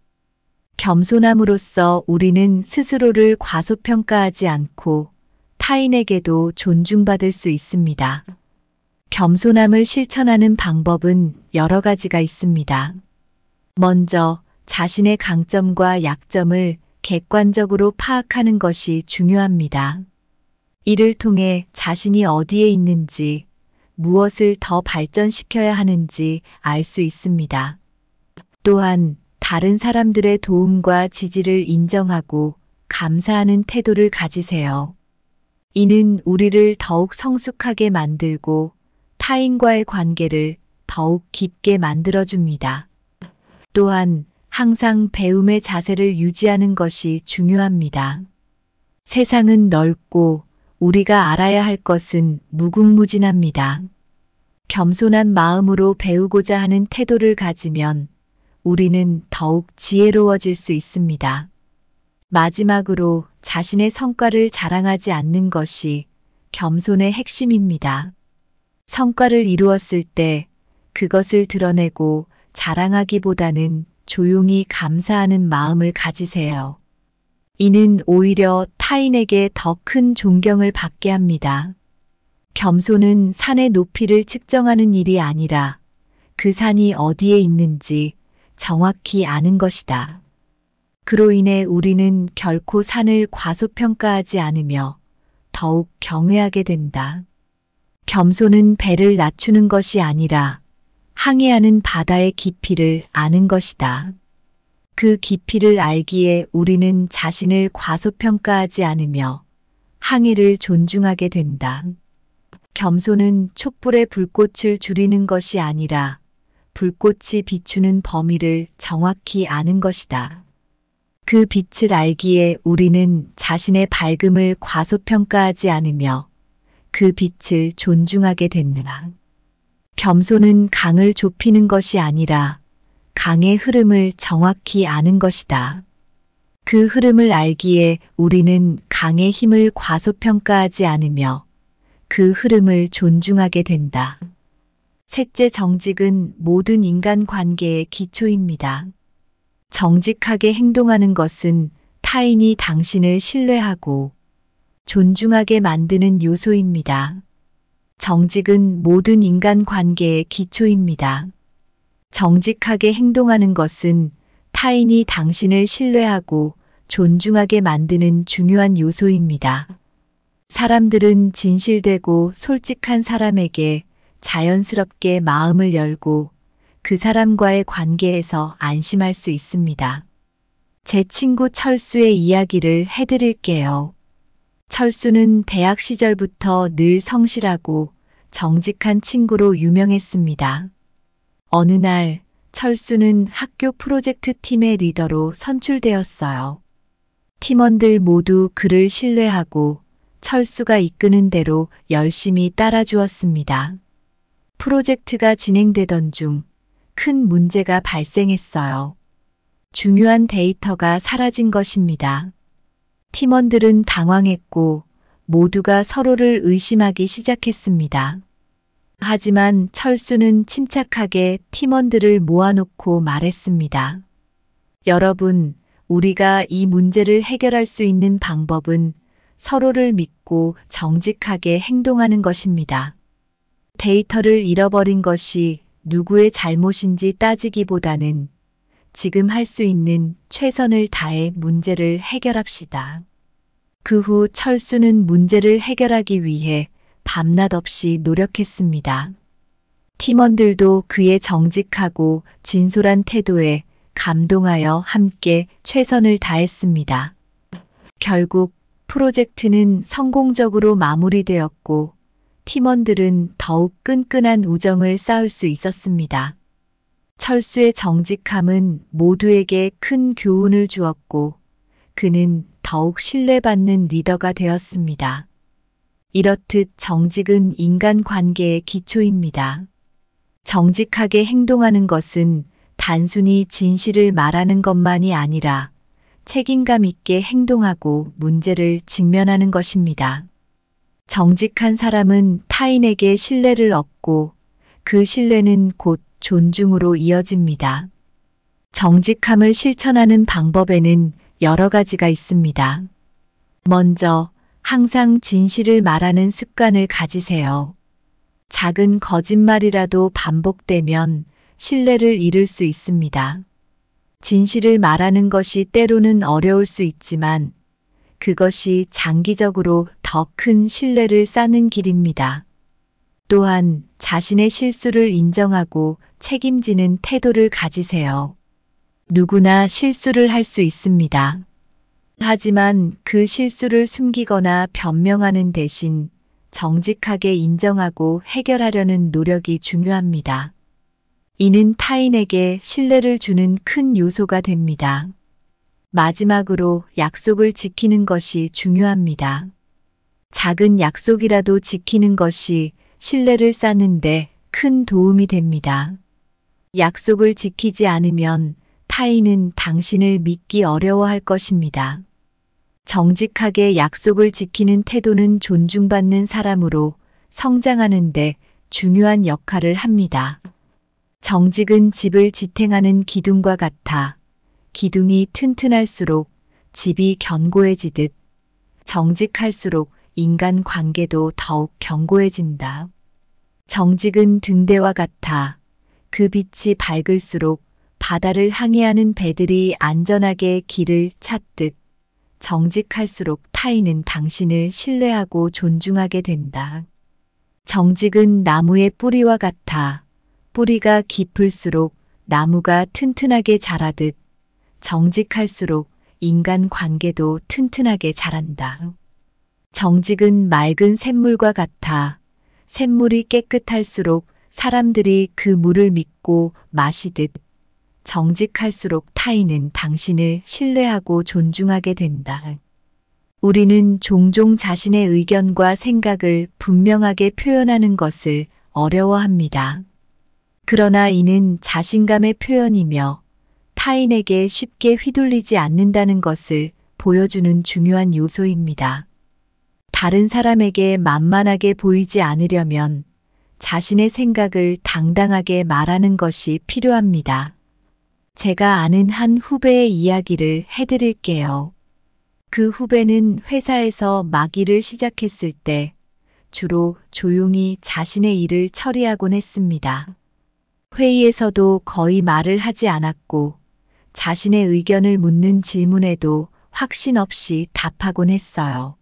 겸손함으로써 우리는 스스로를 과소평가하지 않고 타인에게도 존중받을 수 있습니다. 겸손함을 실천하는 방법은 여러 가지가 있습니다. 먼저 자신의 강점과 약점을 객관적으로 파악하는 것이 중요합니다. 이를 통해 자신이 어디에 있는지, 무엇을 더 발전시켜야 하는지 알 수 있습니다. 또한 다른 사람들의 도움과 지지를 인정하고 감사하는 태도를 가지세요. 이는 우리를 더욱 성숙하게 만들고 타인과의 관계를 더욱 깊게 만들어줍니다. 또한 항상 배움의 자세를 유지하는 것이 중요합니다. 세상은 넓고 우리가 알아야 할 것은 무궁무진합니다. 겸손한 마음으로 배우고자 하는 태도를 가지면 우리는 더욱 지혜로워질 수 있습니다. 마지막으로 자신의 성과를 자랑하지 않는 것이 겸손의 핵심입니다. 성과를 이루었을 때 그것을 드러내고 자랑하기보다는 조용히 감사하는 마음을 가지세요. 이는 오히려 타인에게 더 큰 존경을 받게 합니다. 겸손은 산의 높이를 측정하는 일이 아니라 그 산이 어디에 있는지 정확히 아는 것이다. 그로 인해 우리는 결코 산을 과소평가하지 않으며 더욱 경외하게 된다. 겸손은 배를 낮추는 것이 아니라 항해하는 바다의 깊이를 아는 것이다. 그 깊이를 알기에 우리는 자신을 과소평가하지 않으며 항해를 존중하게 된다. 겸손은 촛불의 불꽃을 줄이는 것이 아니라 불꽃이 비추는 범위를 정확히 아는 것이다. 그 빛을 알기에 우리는 자신의 밝음을 과소평가하지 않으며 그 빛을 존중하게 된다. 겸손은 강을 좁히는 것이 아니라 강의 흐름을 정확히 아는 것이다. 그 흐름을 알기에 우리는 강의 힘을 과소평가하지 않으며 그 흐름을 존중하게 된다. 셋째, 정직은 모든 인간 관계의 기초입니다. 정직하게 행동하는 것은 타인이 당신을 신뢰하고 존중하게 만드는 요소입니다. 정직은 모든 인간 관계의 기초입니다. 정직하게 행동하는 것은 타인이 당신을 신뢰하고 존중하게 만드는 중요한 요소입니다. 사람들은 진실되고 솔직한 사람에게 자연스럽게 마음을 열고 그 사람과의 관계에서 안심할 수 있습니다. 제 친구 철수의 이야기를 해드릴게요. 철수는 대학 시절부터 늘 성실하고 정직한 친구로 유명했습니다. 어느 날 철수는 학교 프로젝트 팀의 리더로 선출되었어요. 팀원들 모두 그를 신뢰하고 철수가 이끄는 대로 열심히 따라주었습니다. 프로젝트가 진행되던 중 큰 문제가 발생했어요. 중요한 데이터가 사라진 것입니다. 팀원들은 당황했고 모두가 서로를 의심하기 시작했습니다. 하지만 철수는 침착하게 팀원들을 모아놓고 말했습니다. 여러분, 우리가 이 문제를 해결할 수 있는 방법은 서로를 믿고 정직하게 행동하는 것입니다. 데이터를 잃어버린 것이 누구의 잘못인지 따지기보다는 지금 할 수 있는 최선을 다해 문제를 해결합시다. 그 후 철수는 문제를 해결하기 위해 밤낮 없이 노력했습니다. 팀원들도 그의 정직하고 진솔한 태도에 감동하여 함께 최선을 다했습니다. 결국 프로젝트는 성공적으로 마무리되었고 팀원들은 더욱 끈끈한 우정을 쌓을 수 있었습니다. 철수의 정직함은 모두에게 큰 교훈을 주었고 그는 더욱 신뢰받는 리더가 되었습니다. 이렇듯 정직은 인간관계의 기초입니다. 정직하게 행동하는 것은 단순히 진실을 말하는 것만이 아니라 책임감 있게 행동하고 문제를 직면하는 것입니다. 정직한 사람은 타인에게 신뢰를 얻고 그 신뢰는 곧 존중으로 이어집니다. 정직함을 실천하는 방법에는 여러 가지가 있습니다. 먼저, 항상 진실을 말하는 습관을 가지세요. 작은 거짓말이라도 반복되면 신뢰를 잃을 수 있습니다. 진실을 말하는 것이 때로는 어려울 수 있지만 그것이 장기적으로 더 큰 신뢰를 쌓는 길입니다. 또한 자신의 실수를 인정하고 책임지는 태도를 가지세요. 누구나 실수를 할 수 있습니다. 하지만 그 실수를 숨기거나 변명하는 대신 정직하게 인정하고 해결하려는 노력이 중요합니다. 이는 타인에게 신뢰를 주는 큰 요소가 됩니다. 마지막으로 약속을 지키는 것이 중요합니다. 작은 약속이라도 지키는 것이 신뢰를 쌓는데 큰 도움이 됩니다. 약속을 지키지 않으면 타인은 당신을 믿기 어려워할 것입니다. 정직하게 약속을 지키는 태도는 존중받는 사람으로 성장하는데 중요한 역할을 합니다. 정직은 집을 지탱하는 기둥과 같아 기둥이 튼튼할수록 집이 견고해지듯 정직할수록 인간 관계도 더욱 견고해진다. 정직은 등대와 같아 그 빛이 밝을수록 바다를 항해하는 배들이 안전하게 길을 찾듯 정직할수록 타인은 당신을 신뢰하고 존중하게 된다. 정직은 나무의 뿌리와 같아 뿌리가 깊을수록 나무가 튼튼하게 자라듯 정직할수록 인간 관계도 튼튼하게 자란다. 정직은 맑은 샘물과 같아 샘물이 깨끗할수록 사람들이 그 물을 믿고 마시듯 정직할수록 타인은 당신을 신뢰하고 존중하게 된다. 우리는 종종 자신의 의견과 생각을 분명하게 표현하는 것을 어려워합니다. 그러나 이는 자신감의 표현이며 타인에게 쉽게 휘둘리지 않는다는 것을 보여주는 중요한 요소입니다. 다른 사람에게 만만하게 보이지 않으려면 자신의 생각을 당당하게 말하는 것이 필요합니다. 제가 아는 한 후배의 이야기를 해드릴게요. 그 후배는 회사에서 막 일을 시작했을 때 주로 조용히 자신의 일을 처리하곤 했습니다. 회의에서도 거의 말을 하지 않았고 자신의 의견을 묻는 질문에도 확신 없이 답하곤 했어요.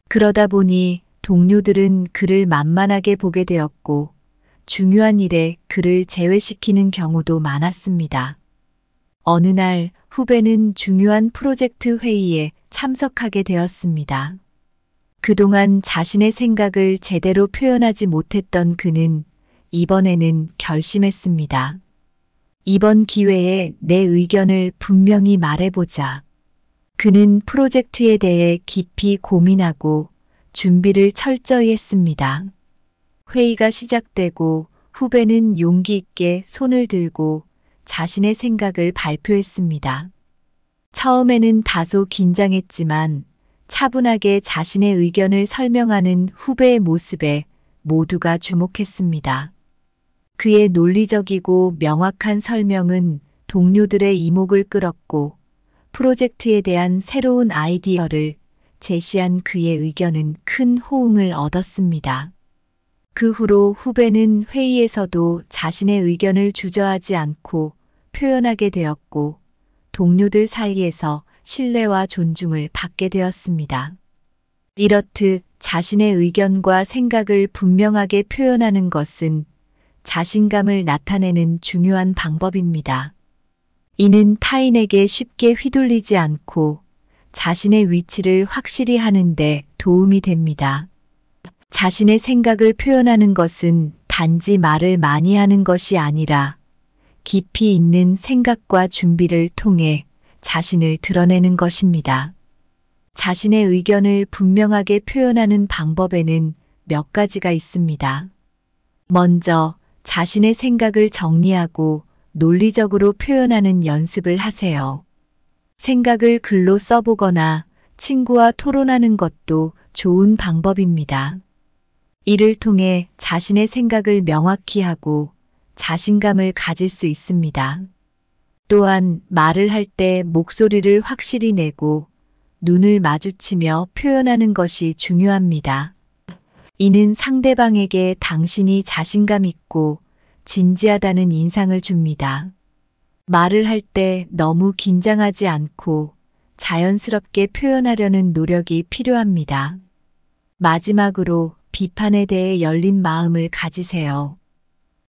그러다 보니 동료들은 그를 만만하게 보게 되었고 중요한 일에 그를 제외시키는 경우도 많았습니다. 어느 날 후배는 중요한 프로젝트 회의에 참석하게 되었습니다. 그동안 자신의 생각을 제대로 표현하지 못했던 그는 이번에는 결심했습니다. 이번 기회에 내 의견을 분명히 말해보자. 그는 프로젝트에 대해 깊이 고민하고 준비를 철저히 했습니다. 회의가 시작되고 후배는 용기 있게 손을 들고 자신의 생각을 발표했습니다. 처음에는 다소 긴장했지만 차분하게 자신의 의견을 설명하는 후배의 모습에 모두가 주목했습니다. 그의 논리적이고 명확한 설명은 동료들의 이목을 끌었고 프로젝트에 대한 새로운 아이디어를 제시한 그의 의견은 큰 호응을 얻었습니다. 그 후로 후배는 회의에서도 자신의 의견을 주저하지 않고 표현하게 되었고 동료들 사이에서 신뢰와 존중을 받게 되었습니다. 이렇듯 자신의 의견과 생각을 분명하게 표현하는 것은 자신감을 나타내는 중요한 방법입니다. 이는 타인에게 쉽게 휘둘리지 않고 자신의 위치를 확실히 하는데 도움이 됩니다. 자신의 생각을 표현하는 것은 단지 말을 많이 하는 것이 아니라 깊이 있는 생각과 준비를 통해 자신을 드러내는 것입니다. 자신의 의견을 분명하게 표현하는 방법에는 몇 가지가 있습니다. 먼저 자신의 생각을 정리하고 논리적으로 표현하는 연습을 하세요. 생각을 글로 써보거나 친구와 토론하는 것도 좋은 방법입니다. 이를 통해 자신의 생각을 명확히 하고 자신감을 가질 수 있습니다. 또한 말을 할 때 목소리를 확실히 내고 눈을 마주치며 표현하는 것이 중요합니다. 이는 상대방에게 당신이 자신감 있고 진지하다는 인상을 줍니다. 말을 할 때 너무 긴장하지 않고 자연스럽게 표현하려는 노력이 필요합니다. 마지막으로 비판에 대해 열린 마음을 가지세요.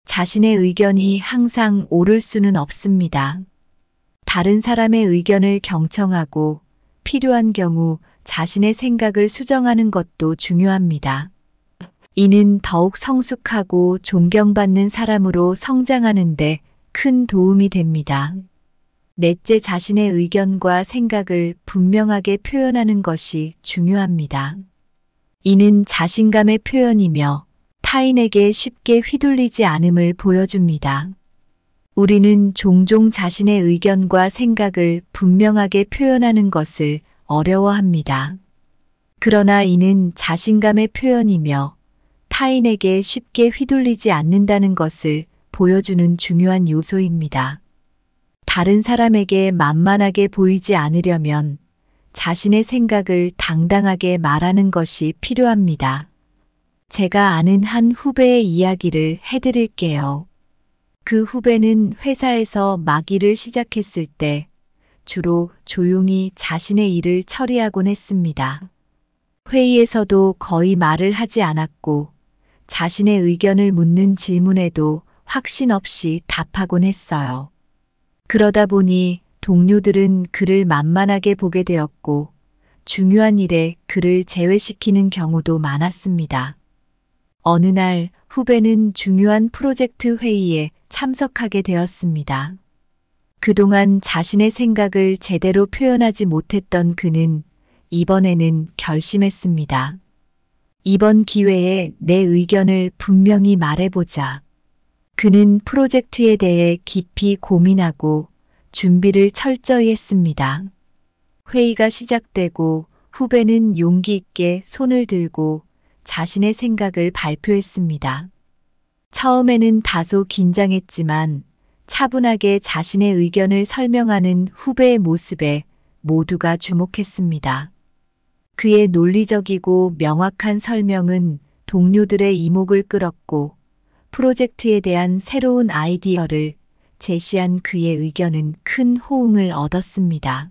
자신의 의견이 항상 옳을 수는 없습니다. 다른 사람의 의견을 경청하고 필요한 경우 자신의 생각을 수정하는 것도 중요합니다. 이는 더욱 성숙하고 존경받는 사람으로 성장하는데 큰 도움이 됩니다. 넷째, 자신의 의견과 생각을 분명하게 표현하는 것이 중요합니다. 이는 자신감의 표현이며 타인에게 쉽게 휘둘리지 않음을 보여줍니다. 우리는 종종 자신의 의견과 생각을 분명하게 표현하는 것을 어려워합니다. 그러나 이는 자신감의 표현이며 타인에게 쉽게 휘둘리지 않는다는 것을 보여주는 중요한 요소입니다. 다른 사람에게 만만하게 보이지 않으려면 자신의 생각을 당당하게 말하는 것이 필요합니다. 제가 아는 한 후배의 이야기를 해드릴게요. 그 후배는 회사에서 막 일을 시작했을 때 주로 조용히 자신의 일을 처리하곤 했습니다. 회의에서도 거의 말을 하지 않았고 자신의 의견을 묻는 질문에도 확신 없이 답하곤 했어요. 그러다 보니 동료들은 그를 만만하게 보게 되었고 중요한 일에 그를 제외시키는 경우도 많았습니다. 어느 날 후배는 중요한 프로젝트 회의에 참석하게 되었습니다. 그동안 자신의 생각을 제대로 표현하지 못했던 그는 이번에는 결심했습니다. 이번 기회에 내 의견을 분명히 말해보자. 그는 프로젝트에 대해 깊이 고민하고 준비를 철저히 했습니다. 회의가 시작되고 후배는 용기 있게 손을 들고 자신의 생각을 발표했습니다. 처음에는 다소 긴장했지만 차분하게 자신의 의견을 설명하는 후배의 모습에 모두가 주목했습니다. 그의 논리적이고 명확한 설명은 동료들의 이목을 끌었고 프로젝트에 대한 새로운 아이디어를 제시한 그의 의견은 큰 호응을 얻었습니다.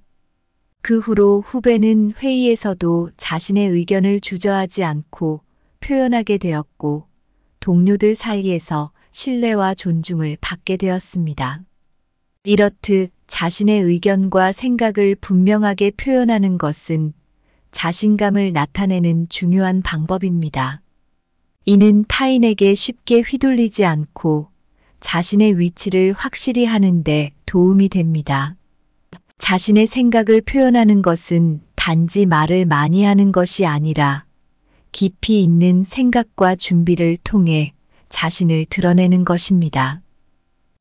그 후로 후배는 회의에서도 자신의 의견을 주저하지 않고 표현하게 되었고 동료들 사이에서 신뢰와 존중을 받게 되었습니다. 이렇듯 자신의 의견과 생각을 분명하게 표현하는 것은 자신감을 나타내는 중요한 방법입니다. 이는 타인에게 쉽게 휘둘리지 않고 자신의 위치를 확실히 하는데 도움이 됩니다. 자신의 생각을 표현하는 것은 단지 말을 많이 하는 것이 아니라 깊이 있는 생각과 준비를 통해 자신을 드러내는 것입니다.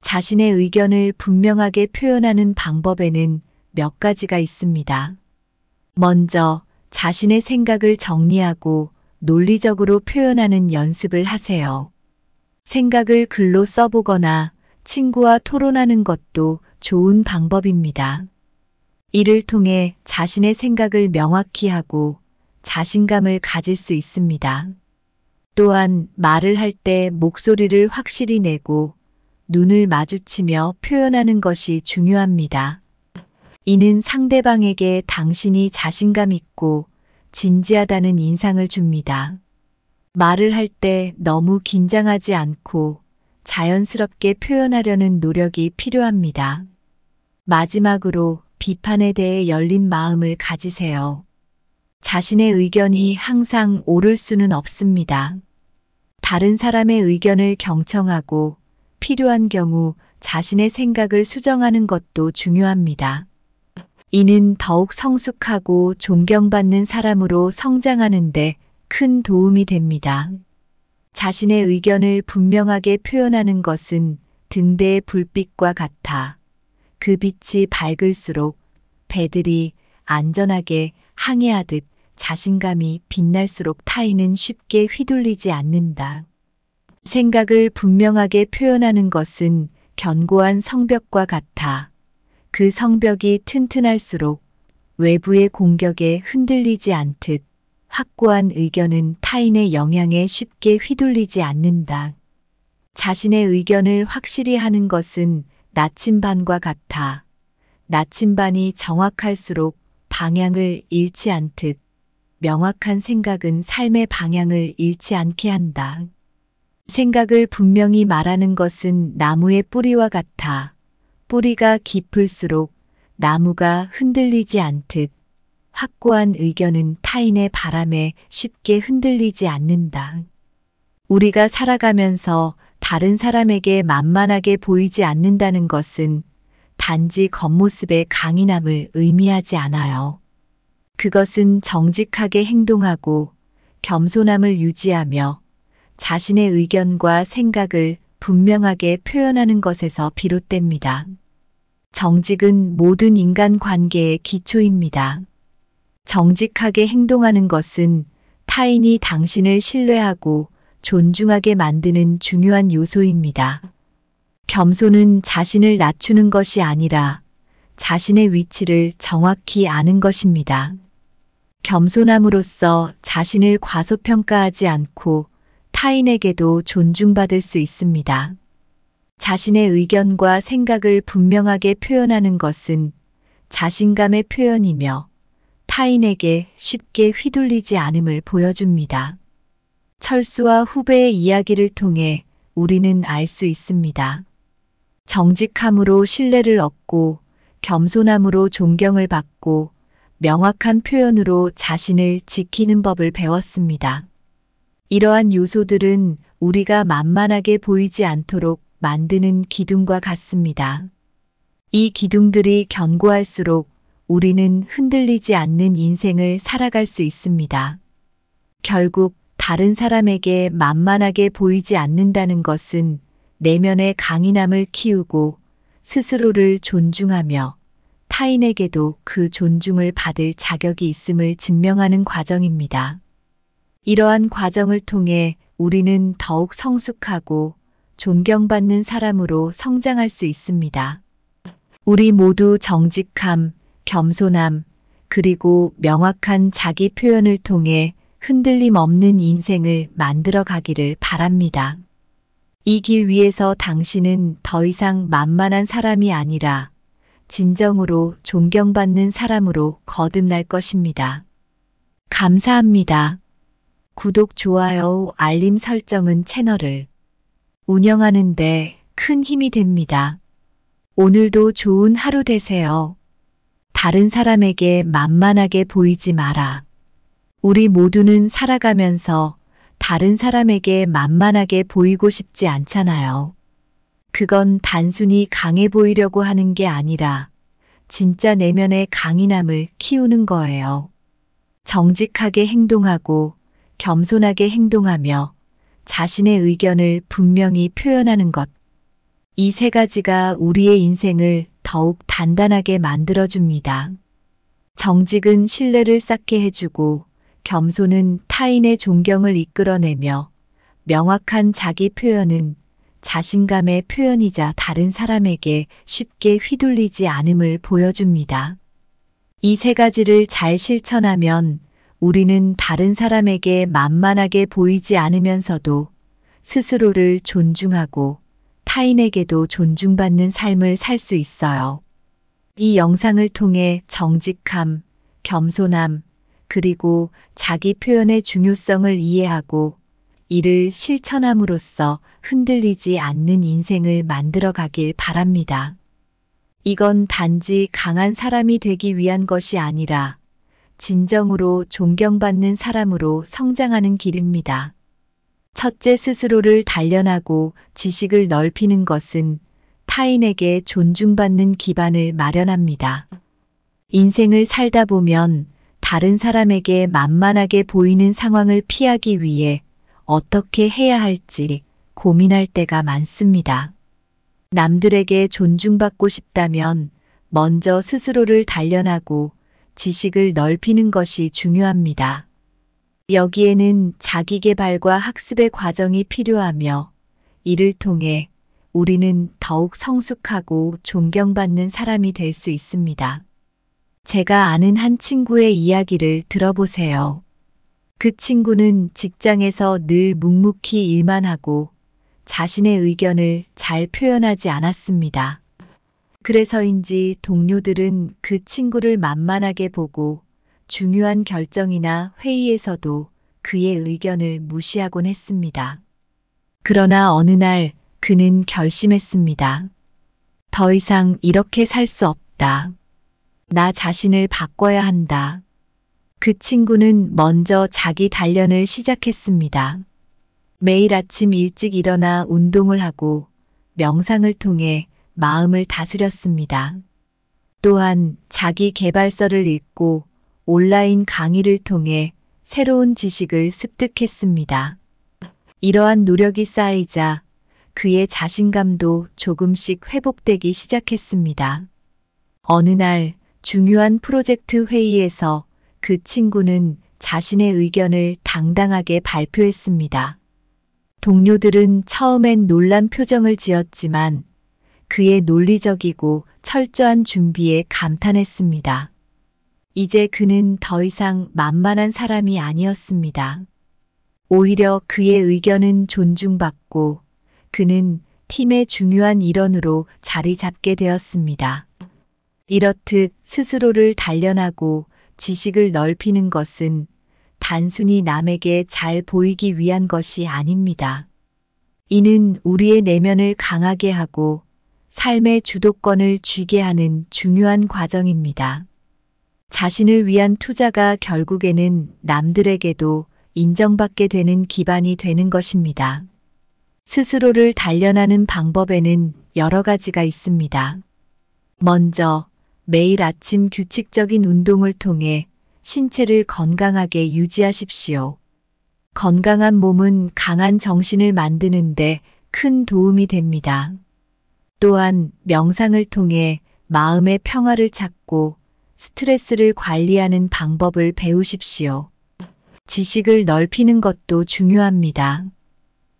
자신의 의견을 분명하게 표현하는 방법에는 몇 가지가 있습니다. 먼저 자신의 생각을 정리하고 논리적으로 표현하는 연습을 하세요. 생각을 글로 써보거나 친구와 토론하는 것도 좋은 방법입니다. 이를 통해 자신의 생각을 명확히 하고 자신감을 가질 수 있습니다. 또한 말을 할 때 목소리를 확실히 내고 눈을 마주치며 표현하는 것이 중요합니다. 이는 상대방에게 당신이 자신감 있고 진지하다는 인상을 줍니다. 말을 할 때 너무 긴장하지 않고 자연스럽게 표현하려는 노력이 필요합니다. 마지막으로 비판에 대해 열린 마음을 가지세요. 자신의 의견이 항상 옳을 수는 없습니다. 다른 사람의 의견을 경청하고 필요한 경우 자신의 생각을 수정하는 것도 중요합니다. 이는 더욱 성숙하고 존경받는 사람으로 성장하는데 큰 도움이 됩니다. 자신의 의견을 분명하게 표현하는 것은 등대의 불빛과 같아 그 빛이 밝을수록 배들이 안전하게 항해하듯 자신감이 빛날수록 타인은 쉽게 휘둘리지 않는다. 생각을 분명하게 표현하는 것은 견고한 성벽과 같아 그 성벽이 튼튼할수록 외부의 공격에 흔들리지 않듯 확고한 의견은 타인의 영향에 쉽게 휘둘리지 않는다. 자신의 의견을 확실히 하는 것은 나침반과 같아 나침반이 정확할수록 방향을 잃지 않듯 명확한 생각은 삶의 방향을 잃지 않게 한다. 생각을 분명히 말하는 것은 나무의 뿌리와 같아 뿌리가 깊을수록 나무가 흔들리지 않듯 확고한 의견은 타인의 바람에 쉽게 흔들리지 않는다. 우리가 살아가면서 다른 사람에게 만만하게 보이지 않는다는 것은 단지 겉모습의 강인함을 의미하지 않아요. 그것은 정직하게 행동하고 겸손함을 유지하며 자신의 의견과 생각을 분명하게 표현하는 것에서 비롯됩니다. 정직은 모든 인간 관계의 기초입니다. 정직하게 행동하는 것은 타인이 당신을 신뢰하고 존중하게 만드는 중요한 요소입니다. 겸손은 자신을 낮추는 것이 아니라 자신의 위치를 정확히 아는 것입니다. 겸손함으로써 자신을 과소평가하지 않고 타인에게도 존중받을 수 있습니다. 자신의 의견과 생각을 분명하게 표현하는 것은 자신감의 표현이며 타인에게 쉽게 휘둘리지 않음을 보여줍니다. 철수와 후배의 이야기를 통해 우리는 알 수 있습니다. 정직함으로 신뢰를 얻고 겸손함으로 존경을 받고 명확한 표현으로 자신을 지키는 법을 배웠습니다. 이러한 요소들은 우리가 만만하게 보이지 않도록 만드는 기둥과 같습니다. 이 기둥들이 견고할수록 우리는 흔들리지 않는 인생을 살아갈 수 있습니다. 결국 다른 사람에게 만만하게 보이지 않는다는 것은 내면의 강인함을 키우고 스스로를 존중하며 타인에게도 그 존중을 받을 자격이 있음을 증명하는 과정입니다. 이러한 과정을 통해 우리는 더욱 성숙하고 존경받는 사람으로 성장할 수 있습니다. 우리 모두 정직함, 겸손함, 그리고 명확한 자기 표현을 통해 흔들림 없는 인생을 만들어 가기를 바랍니다. 이 길 위에서 당신은 더 이상 만만한 사람이 아니라 진정으로 존경받는 사람으로 거듭날 것입니다. 감사합니다. 구독, 좋아요, 알림 설정은 채널을 운영하는 데 큰 힘이 됩니다. 오늘도 좋은 하루 되세요. 다른 사람에게 만만하게 보이지 마라. 우리 모두는 살아가면서 다른 사람에게 만만하게 보이고 싶지 않잖아요. 그건 단순히 강해 보이려고 하는 게 아니라 진짜 내면의 강인함을 키우는 거예요. 정직하게 행동하고 겸손하게 행동하며 자신의 의견을 분명히 표현하는 것. 이 세 가지가 우리의 인생을 더욱 단단하게 만들어줍니다. 정직은 신뢰를 쌓게 해주고 겸손은 타인의 존경을 이끌어내며 명확한 자기 표현은 자신감의 표현이자 다른 사람에게 쉽게 휘둘리지 않음을 보여줍니다. 이 세 가지를 잘 실천하면 우리는 다른 사람에게 만만하게 보이지 않으면서도 스스로를 존중하고 타인에게도 존중받는 삶을 살 수 있어요. 이 영상을 통해 정직함, 겸손함, 그리고 자기 표현의 중요성을 이해하고 이를 실천함으로써 흔들리지 않는 인생을 만들어 가길 바랍니다. 이건 단지 강한 사람이 되기 위한 것이 아니라 진정으로 존경받는 사람으로 성장하는 길입니다. 첫째, 스스로를 단련하고 지식을 넓히는 것은 타인에게 존중받는 기반을 마련합니다. 인생을 살다 보면 다른 사람에게 만만하게 보이는 상황을 피하기 위해 어떻게 해야 할지 고민할 때가 많습니다. 남들에게 존중받고 싶다면 먼저 스스로를 단련하고 지식을 넓히는 것이 중요합니다. 여기에는 자기계발과 학습의 과정이 필요하며 이를 통해 우리는 더욱 성숙하고 존경받는 사람이 될 수 있습니다. 제가 아는 한 친구의 이야기를 들어보세요. 그 친구는 직장에서 늘 묵묵히 일만 하고 자신의 의견을 잘 표현하지 않았습니다. 그래서인지 동료들은 그 친구를 만만하게 보고 중요한 결정이나 회의에서도 그의 의견을 무시하곤 했습니다. 그러나 어느 날 그는 결심했습니다. 더 이상 이렇게 살 수 없다. 나 자신을 바꿔야 한다. 그 친구는 먼저 자기 단련을 시작했습니다. 매일 아침 일찍 일어나 운동을 하고 명상을 통해 마음을 다스렸습니다. 또한 자기 개발서를 읽고 온라인 강의를 통해 새로운 지식을 습득했습니다. 이러한 노력이 쌓이자 그의 자신감도 조금씩 회복되기 시작했습니다. 어느 날 중요한 프로젝트 회의에서 그 친구는 자신의 의견을 당당하게 발표했습니다. 동료들은 처음엔 놀란 표정을 지었지만 그의 논리적이고 철저한 준비에 감탄했습니다. 이제 그는 더 이상 만만한 사람이 아니었습니다. 오히려 그의 의견은 존중받고 그는 팀의 중요한 일원으로 자리 잡게 되었습니다. 이렇듯 스스로를 단련하고 지식을 넓히는 것은 단순히 남에게 잘 보이기 위한 것이 아닙니다. 이는 우리의 내면을 강하게 하고 삶의 주도권을 쥐게 하는 중요한 과정입니다. 자신을 위한 투자가 결국에는 남들에게도 인정받게 되는 기반이 되는 것입니다. 스스로를 단련하는 방법에는 여러 가지가 있습니다. 먼저 매일 아침 규칙적인 운동을 통해 신체를 건강하게 유지하십시오. 건강한 몸은 강한 정신을 만드는데 큰 도움이 됩니다. 또한 명상을 통해 마음의 평화를 찾고 스트레스를 관리하는 방법을 배우십시오. 지식을 넓히는 것도 중요합니다.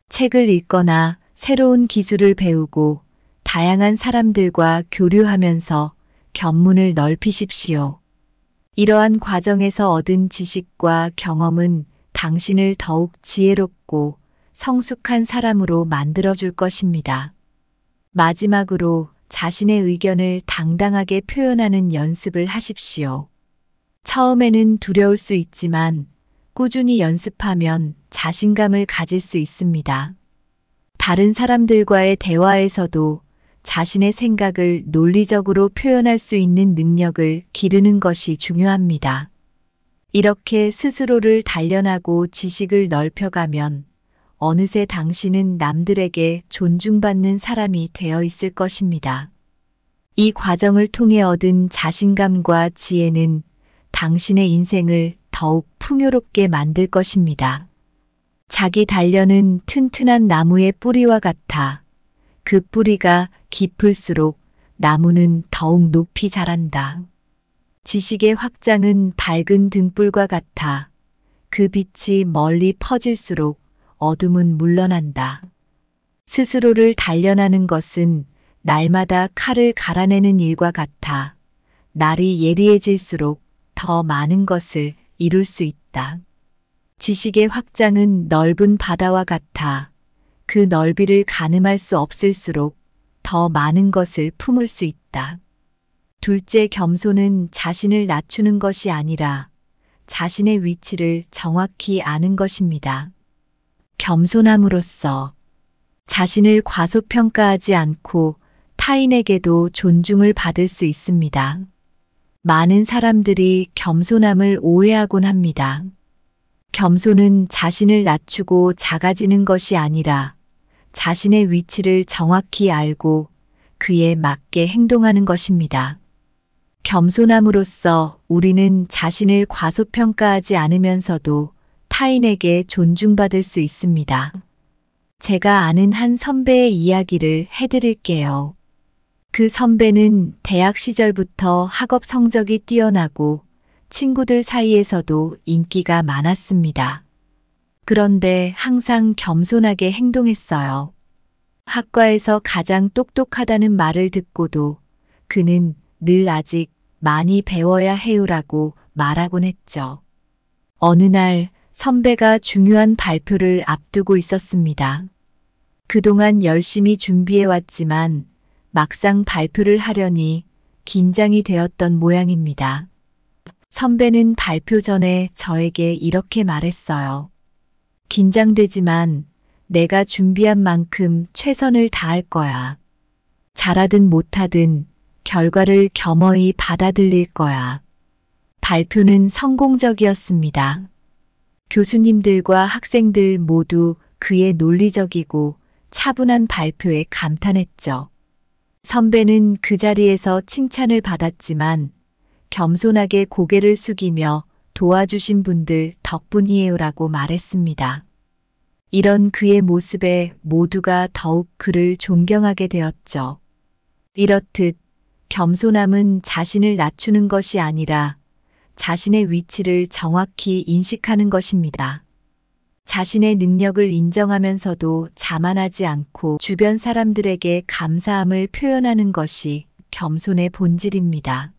책을 읽거나 새로운 기술을 배우고 다양한 사람들과 교류하면서 견문을 넓히십시오. 이러한 과정에서 얻은 지식과 경험은 당신을 더욱 지혜롭고 성숙한 사람으로 만들어줄 것입니다. 마지막으로 자신의 의견을 당당하게 표현하는 연습을 하십시오. 처음에는 두려울 수 있지만 꾸준히 연습하면 자신감을 가질 수 있습니다. 다른 사람들과의 대화에서도 자신의 생각을 논리적으로 표현할 수 있는 능력을 기르는 것이 중요합니다. 이렇게 스스로를 단련하고 지식을 넓혀가면 어느새 당신은 남들에게 존중받는 사람이 되어 있을 것입니다. 이 과정을 통해 얻은 자신감과 지혜는 당신의 인생을 더욱 풍요롭게 만들 것입니다. 자기 단련은 튼튼한 나무의 뿌리와 같아 그 뿌리가 깊을수록 나무는 더욱 높이 자란다. 지식의 확장은 밝은 등불과 같아 그 빛이 멀리 퍼질수록 어둠은 물러난다. 스스로를 단련하는 것은 날마다 칼을 갈아내는 일과 같아 날이 예리해질수록 더 많은 것을 이룰 수 있다. 지식의 확장은 넓은 바다와 같아 그 넓이를 가늠할 수 없을수록 더 많은 것을 품을 수 있다. 둘째, 겸손은 자신을 낮추는 것이 아니라 자신의 위치를 정확히 아는 것입니다. 겸손함으로써 자신을 과소평가하지 않고 타인에게도 존중을 받을 수 있습니다. 많은 사람들이 겸손함을 오해하곤 합니다. 겸손은 자신을 낮추고 작아지는 것이 아니라 자신의 위치를 정확히 알고 그에 맞게 행동하는 것입니다. 겸손함으로써 우리는 자신을 과소평가하지 않으면서도 타인에게 존중받을 수 있습니다. 제가 아는 한 선배의 이야기를 해드릴게요. 그 선배는 대학 시절부터 학업 성적이 뛰어나고 친구들 사이에서도 인기가 많았습니다. 그런데 항상 겸손하게 행동했어요. 학과에서 가장 똑똑하다는 말을 듣고도 그는 늘 아직 많이 배워야 해요라고 말하곤 했죠. 어느 날 선배가 중요한 발표를 앞두고 있었습니다. 그동안 열심히 준비해왔지만 막상 발표를 하려니 긴장이 되었던 모양입니다. 선배는 발표 전에 저에게 이렇게 말했어요. 긴장되지만 내가 준비한 만큼 최선을 다할 거야. 잘하든 못하든 결과를 겸허히 받아들일 거야. 발표는 성공적이었습니다. 교수님들과 학생들 모두 그의 논리적이고 차분한 발표에 감탄했죠. 선배는 그 자리에서 칭찬을 받았지만 겸손하게 고개를 숙이며 도와주신 분들 덕분이에요라고 말했습니다. 이런 그의 모습에 모두가 더욱 그를 존경하게 되었죠. 이렇듯 겸손함은 자신을 낮추는 것이 아니라 자신의 위치를 정확히 인식하는 것입니다. 자신의 능력을 인정하면서도 자만하지 않고 주변 사람들에게 감사함을 표현하는 것이 겸손의 본질입니다.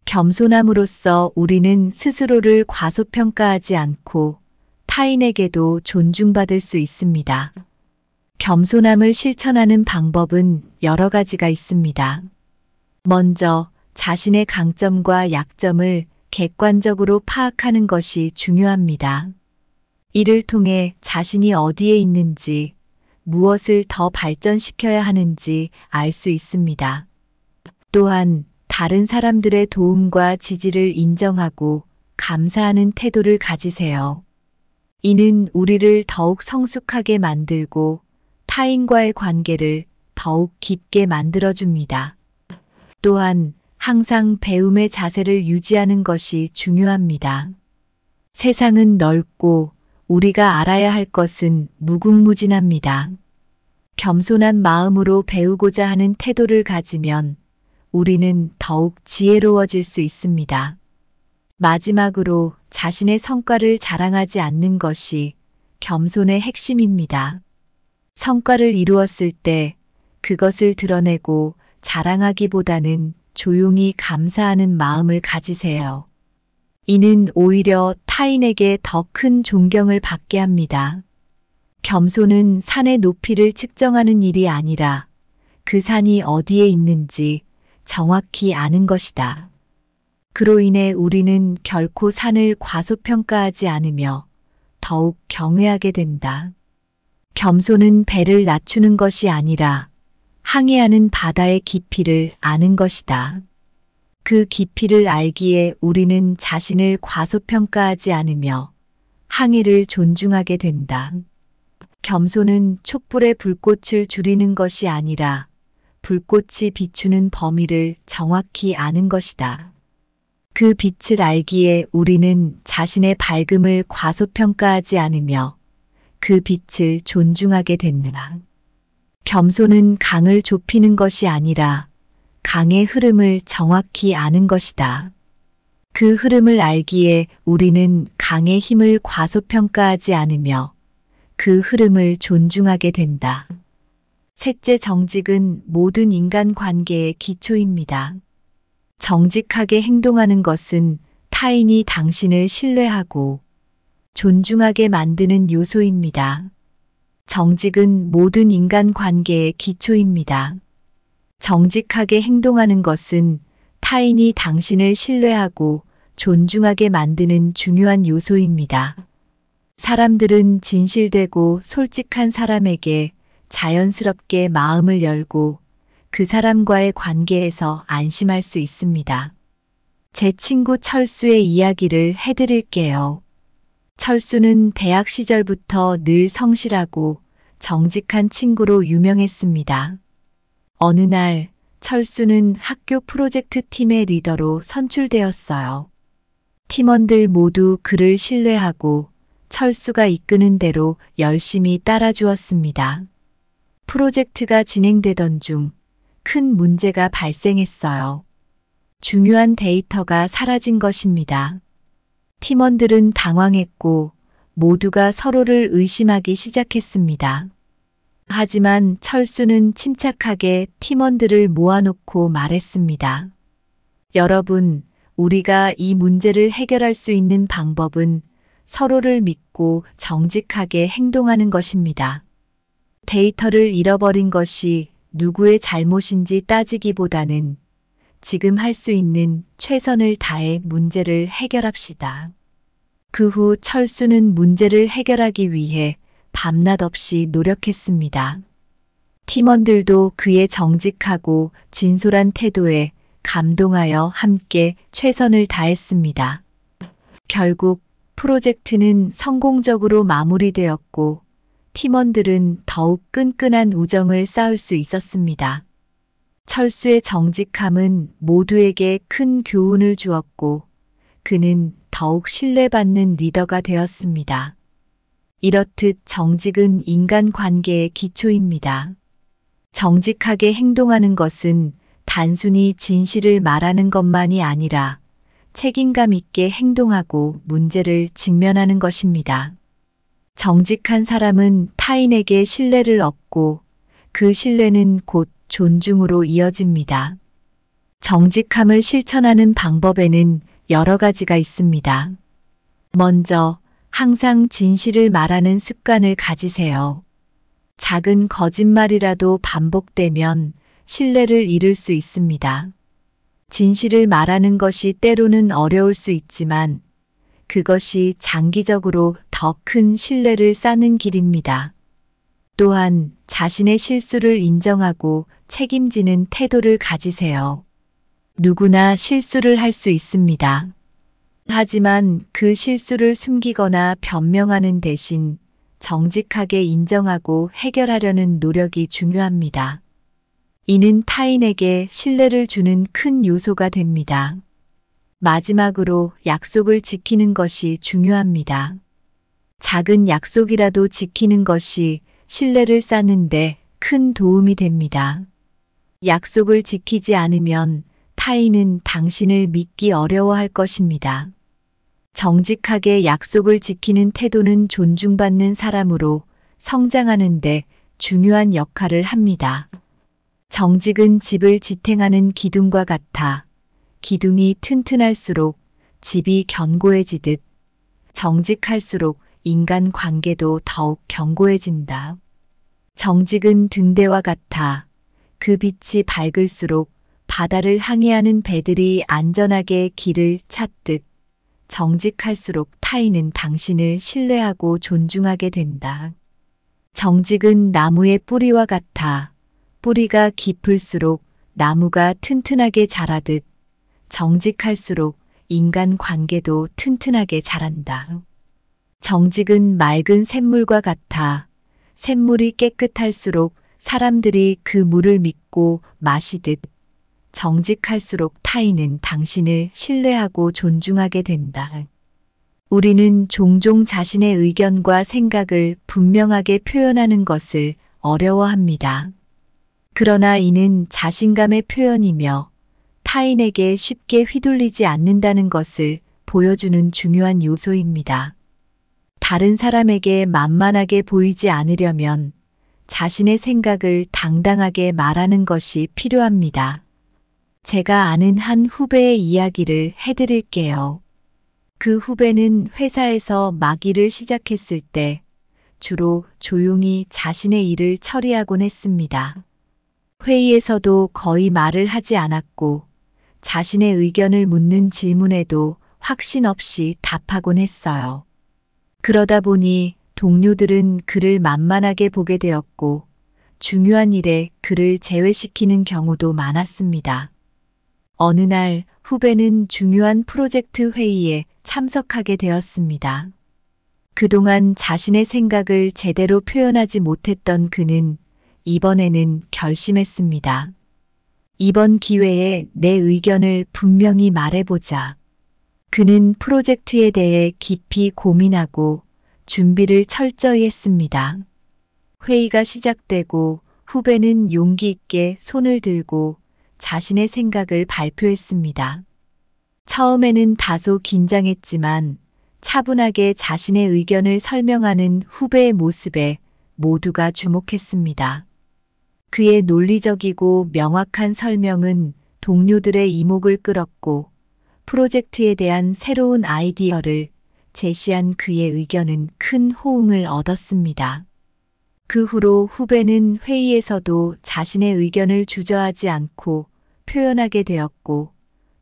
겸손함으로써 우리는 스스로를 과소평가하지 않고 타인에게도 존중받을 수 있습니다. 겸손함을 실천하는 방법은 여러 가지가 있습니다. 먼저 자신의 강점과 약점을 객관적으로 파악하는 것이 중요합니다. 이를 통해 자신이 어디에 있는지, 무엇을 더 발전시켜야 하는지 알 수 있습니다. 또한 다른 사람들의 도움과 지지를 인정하고 감사하는 태도를 가지세요. 이는 우리를 더욱 성숙하게 만들고 타인과의 관계를 더욱 깊게 만들어줍니다. 또한 항상 배움의 자세를 유지하는 것이 중요합니다. 세상은 넓고 우리가 알아야 할 것은 무궁무진합니다. 겸손한 마음으로 배우고자 하는 태도를 가지면 우리는 더욱 지혜로워질 수 있습니다. 마지막으로 자신의 성과를 자랑하지 않는 것이 겸손의 핵심입니다. 성과를 이루었을 때 그것을 드러내고 자랑하기보다는 조용히 감사하는 마음을 가지세요. 이는 오히려 타인에게 더 큰 존경을 받게 합니다. 겸손은 산의 높이를 측정하는 일이 아니라 그 산이 어디에 있는지 정확히 아는 것이다. 그로 인해 우리는 결코 산을 과소평가하지 않으며 더욱 경외하게 된다. 겸손은 배를 낮추는 것이 아니라 항해하는 바다의 깊이를 아는 것이다. 그 깊이를 알기에 우리는 자신을 과소평가하지 않으며 항해를 존중하게 된다. 겸손은 촛불의 불꽃을 줄이는 것이 아니라 불꽃이 비추는 범위를 정확히 아는 것이다. 그 빛을 알기에 우리는 자신의 밝음을 과소평가하지 않으며 그 빛을 존중하게 된다. 겸손은 강을 좁히는 것이 아니라 강의 흐름을 정확히 아는 것이다. 그 흐름을 알기에 우리는 강의 힘을 과소평가하지 않으며 그 흐름을 존중하게 된다. 셋째, 정직은 모든 인간 관계의 기초입니다. 정직하게 행동하는 것은 타인이 당신을 신뢰하고 존중하게 만드는 요소입니다. 정직은 모든 인간 관계의 기초입니다. 정직하게 행동하는 것은 타인이 당신을 신뢰하고 존중하게 만드는 중요한 요소입니다. 사람들은 진실되고 솔직한 사람에게 자연스럽게 마음을 열고 그 사람과의 관계에서 안심할 수 있습니다. 제 친구 철수의 이야기를 해드릴게요. 철수는 대학 시절부터 늘 성실하고 정직한 친구로 유명했습니다. 어느 날 철수는 학교 프로젝트 팀의 리더로 선출되었어요. 팀원들 모두 그를 신뢰하고 철수가 이끄는 대로 열심히 따라주었습니다. 프로젝트가 진행되던 중 큰 문제가 발생했어요. 중요한 데이터가 사라진 것입니다. 팀원들은 당황했고 모두가 서로를 의심하기 시작했습니다. 하지만 철수는 침착하게 팀원들을 모아놓고 말했습니다. 여러분, 우리가 이 문제를 해결할 수 있는 방법은 서로를 믿고 정직하게 행동하는 것입니다. 데이터를 잃어버린 것이 누구의 잘못인지 따지기보다는 지금 할 수 있는 최선을 다해 문제를 해결합시다. 그 후 철수는 문제를 해결하기 위해 밤낮 없이 노력했습니다. 팀원들도 그의 정직하고 진솔한 태도에 감동하여 함께 최선을 다했습니다. 결국 프로젝트는 성공적으로 마무리되었고 팀원들은 더욱 끈끈한 우정을 쌓을 수 있었습니다. 철수의 정직함은 모두에게 큰 교훈을 주었고 그는 더욱 신뢰받는 리더가 되었습니다. 이렇듯 정직은 인간관계의 기초입니다. 정직하게 행동하는 것은 단순히 진실을 말하는 것만이 아니라 책임감 있게 행동하고 문제를 직면하는 것입니다. 정직한 사람은 타인에게 신뢰를 얻고 그 신뢰는 곧 존중으로 이어집니다. 정직함을 실천하는 방법에는 여러 가지가 있습니다. 먼저, 항상 진실을 말하는 습관을 가지세요. 작은 거짓말이라도 반복되면 신뢰를 잃을 수 있습니다. 진실을 말하는 것이 때로는 어려울 수 있지만 그것이 장기적으로 더 큰 신뢰를 쌓는 길입니다. 또한 자신의 실수를 인정하고 책임지는 태도를 가지세요. 누구나 실수를 할 수 있습니다. 하지만 그 실수를 숨기거나 변명하는 대신 정직하게 인정하고 해결하려는 노력이 중요합니다. 이는 타인에게 신뢰를 주는 큰 요소가 됩니다. 마지막으로 약속을 지키는 것이 중요합니다. 작은 약속이라도 지키는 것이 신뢰를 쌓는데 큰 도움이 됩니다. 약속을 지키지 않으면 타인은 당신을 믿기 어려워할 것입니다. 정직하게 약속을 지키는 태도는 존중받는 사람으로 성장하는데 중요한 역할을 합니다. 정직은 집을 지탱하는 기둥과 같아 기둥이 튼튼할수록 집이 견고해지듯 정직할수록 인간 관계도 더욱 견고해진다. 정직은 등대와 같아 그 빛이 밝을수록 바다를 항해하는 배들이 안전하게 길을 찾듯 정직할수록 타인은 당신을 신뢰하고 존중하게 된다. 정직은 나무의 뿌리와 같아 뿌리가 깊을수록 나무가 튼튼하게 자라듯 정직할수록 인간 관계도 튼튼하게 자란다. 정직은 맑은 샘물과 같아 샘물이 깨끗할수록 사람들이 그 물을 믿고 마시듯 정직할수록 타인은 당신을 신뢰하고 존중하게 된다. 우리는 종종 자신의 의견과 생각을 분명하게 표현하는 것을 어려워합니다. 그러나 이는 자신감의 표현이며 타인에게 쉽게 휘둘리지 않는다는 것을 보여주는 중요한 요소입니다. 다른 사람에게 만만하게 보이지 않으려면 자신의 생각을 당당하게 말하는 것이 필요합니다. 제가 아는 한 후배의 이야기를 해드릴게요. 그 후배는 회사에서 막 일을 시작했을 때 주로 조용히 자신의 일을 처리하곤 했습니다. 회의에서도 거의 말을 하지 않았고 자신의 의견을 묻는 질문에도 확신 없이 답하곤 했어요. 그러다 보니 동료들은 그를 만만하게 보게 되었고 중요한 일에 그를 제외시키는 경우도 많았습니다. 어느 날 후배는 중요한 프로젝트 회의에 참석하게 되었습니다. 그동안 자신의 생각을 제대로 표현하지 못했던 그는 이번에는 결심했습니다. 이번 기회에 내 의견을 분명히 말해보자. 그는 프로젝트에 대해 깊이 고민하고 준비를 철저히 했습니다. 회의가 시작되고 후배는 용기 있게 손을 들고 자신의 생각을 발표했습니다. 처음에는 다소 긴장했지만 차분하게 자신의 의견을 설명하는 후배의 모습에 모두가 주목했습니다. 그의 논리적이고 명확한 설명은 동료들의 이목을 끌었고 프로젝트에 대한 새로운 아이디어를 제시한 그의 의견은 큰 호응을 얻었습니다. 그 후로 후배는 회의에서도 자신의 의견을 주저하지 않고 표현하게 되었고,